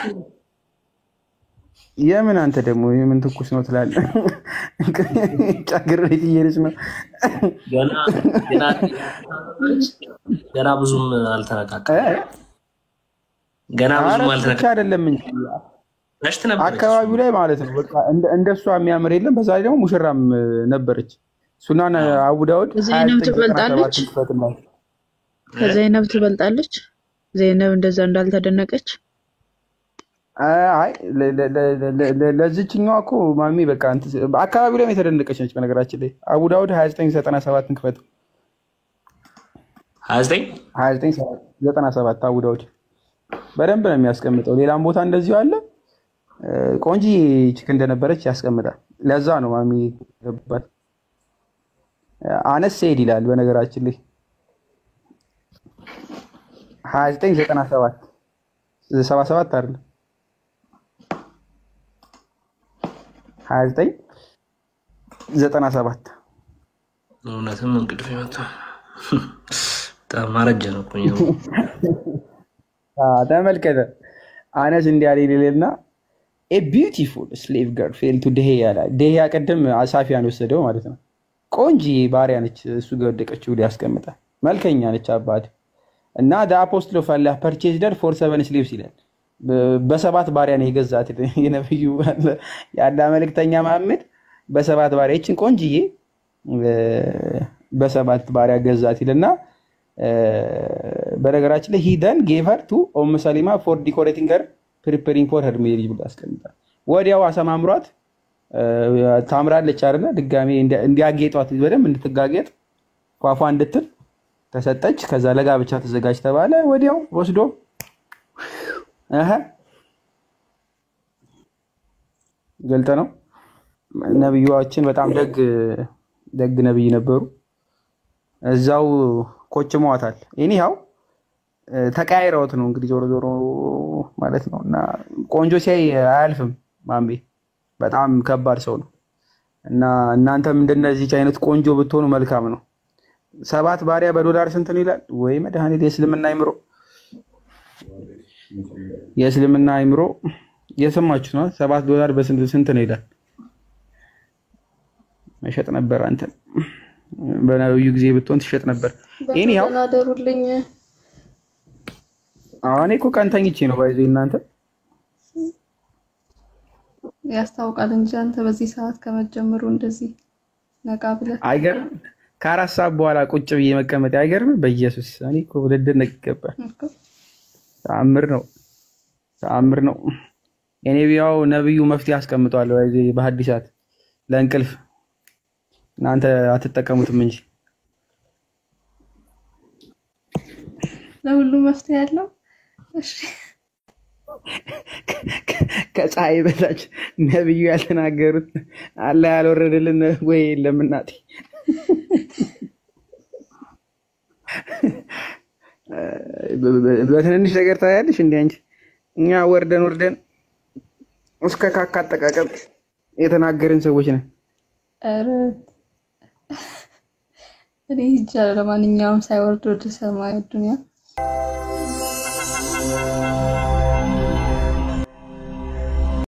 የምን አንተ ደግሞ የምን ትኩስ ነው ትላለህ? ጫግር ቤት እየሄደች ነው። ገና ብዙም አልተነቃቀም። ገና ብዙም አልተነቃቀም አይደለም እንጂ አካባቢው ላይ ማለት ነው። በቃ እንደሷ የሚያምር የለም። በዛ ላይ ደግሞ ሙሽራም ነበረች። ሱናን አቡ ዳውድ ዘይነብ ትበልጣለች። ከዘይነብ ትበልጣለች። ዘይነብ እንደዛ እንዳልተደነቀች አይ ለዚህኛዋ እኮ ማሚ በቃ አካባቢው ላይ የተደነቀች ነች። በነገራችን ላይ አቡ ዳውድ 2997 ክፈት 2997 አቡ ዳውድ በደንብ ነው የሚያስቀምጠው። ሌላም ቦታ እንደዚሁ አለ። ቆንጂ ቺክ እንደነበረች ያስቀምጣል። ለዛ ነው ማሚ ገባል። አነስ ሴድ ይላል በነገራችን ላይ 2997 77 አይደል 2997 እውነትም እንቅልፍ ይመጣ ማረጀ ነው እኮ ተመልከተ። አነስ እንዲያለ ይልና a beautiful slave girl fell to ደህያ ላይ ደህያ ቀደም ሳፊያን ወሰደው ማለት ነው። ቆንጂ ባሪያ ነች እሱ ገወደቀችው ሊያስቀምጣል። መልከኛ ነች አባድ እና the apostle of Allah purchased her for 7 slaves ይላል። በሰባት ባሪያ ነው የገዛት የነብዩ ያለ መልእክተኛ መሐመድ በሰባት ባሪያ እቺን ቆንጂዬ በሰባት ባሪያ ገዛት ይልና በነገራችን ላይ he then gave her to ሰሊማ for decorating her preparing for her marriage ብሎ አስቀምጣል። ወዲያው አሰማምሯት ታምራለች አይደለ? ድጋሜ እንዲያጌጧት በደንብ እንድትጋጌጥ ፏፏ እንድትል ተሰጠች። ከዛ ለጋብቻ ተዘጋጅ ተባለ። ወዲያው ወስዶ ገልጠ ነው። ነብዩዋችን በጣም ደግ ነብይ ነበሩ። እዛው ኮችመዋታል። እኒያው ተቀያይረውት ነው እንግዲህ ዞሮ ዞሮ ማለት ነው። እና ቆንጆ ሲያይ አያልፍም ማምቤ በጣም ከባድ ሰው ነው። እና እናንተም እንደነዚህ አይነት ቆንጆ ብትሆኑ መልካም ነው። 7 ባሪያ በዶላር ስንት ነው ይላል? ወይ መድኃኒት የእስልምና አይምሮ የሰማችሁ ነው። $7 በስንት ነው ይላል? መሸጥ ነበር። አንተ በነብዩ ጊዜ ብትሆን ትሸጥ ነበር። እኔው አደሩልኝ። እኔ እኮ ቀን ተኝቼ ነው ባይዘ እናንተ ያስታውቃል እንጂ አንተ በዚህ ሰዓት ከመጀመሩ እንደዚህ ነቃ ብለህ አይገርም? ከ4 ሰዓት በኋላ ቁጭ ብዬ መቀመጥ አይገርም? በኢየሱስ እኔ እኮ ልደነቅ ይገባል። ተአምር ነው። እኔ ቢያው ነብዩ መፍትሄ አስቀምጧል ባይዘ በሐዲሳት ለእንቅልፍ እናንተ አትጠቀሙትም እንጂ ለሁሉ መፍትሄ ያለው እሺ ከፀሐይ በታች ነብዩ ያልተናገሩት አላህ ያልወረደልን ወይ ለምናቴ በትንንሽ ነገር ታያለሽ እንዴ አንቺ እኛ ወርደን እስከ ካካ አጠቃቀም የተናገርን ሰዎች ነን። ኧረ እኔ ይቻላል ለማንኛውም ሳይወርድ ወደ ሰማይ ዱንያ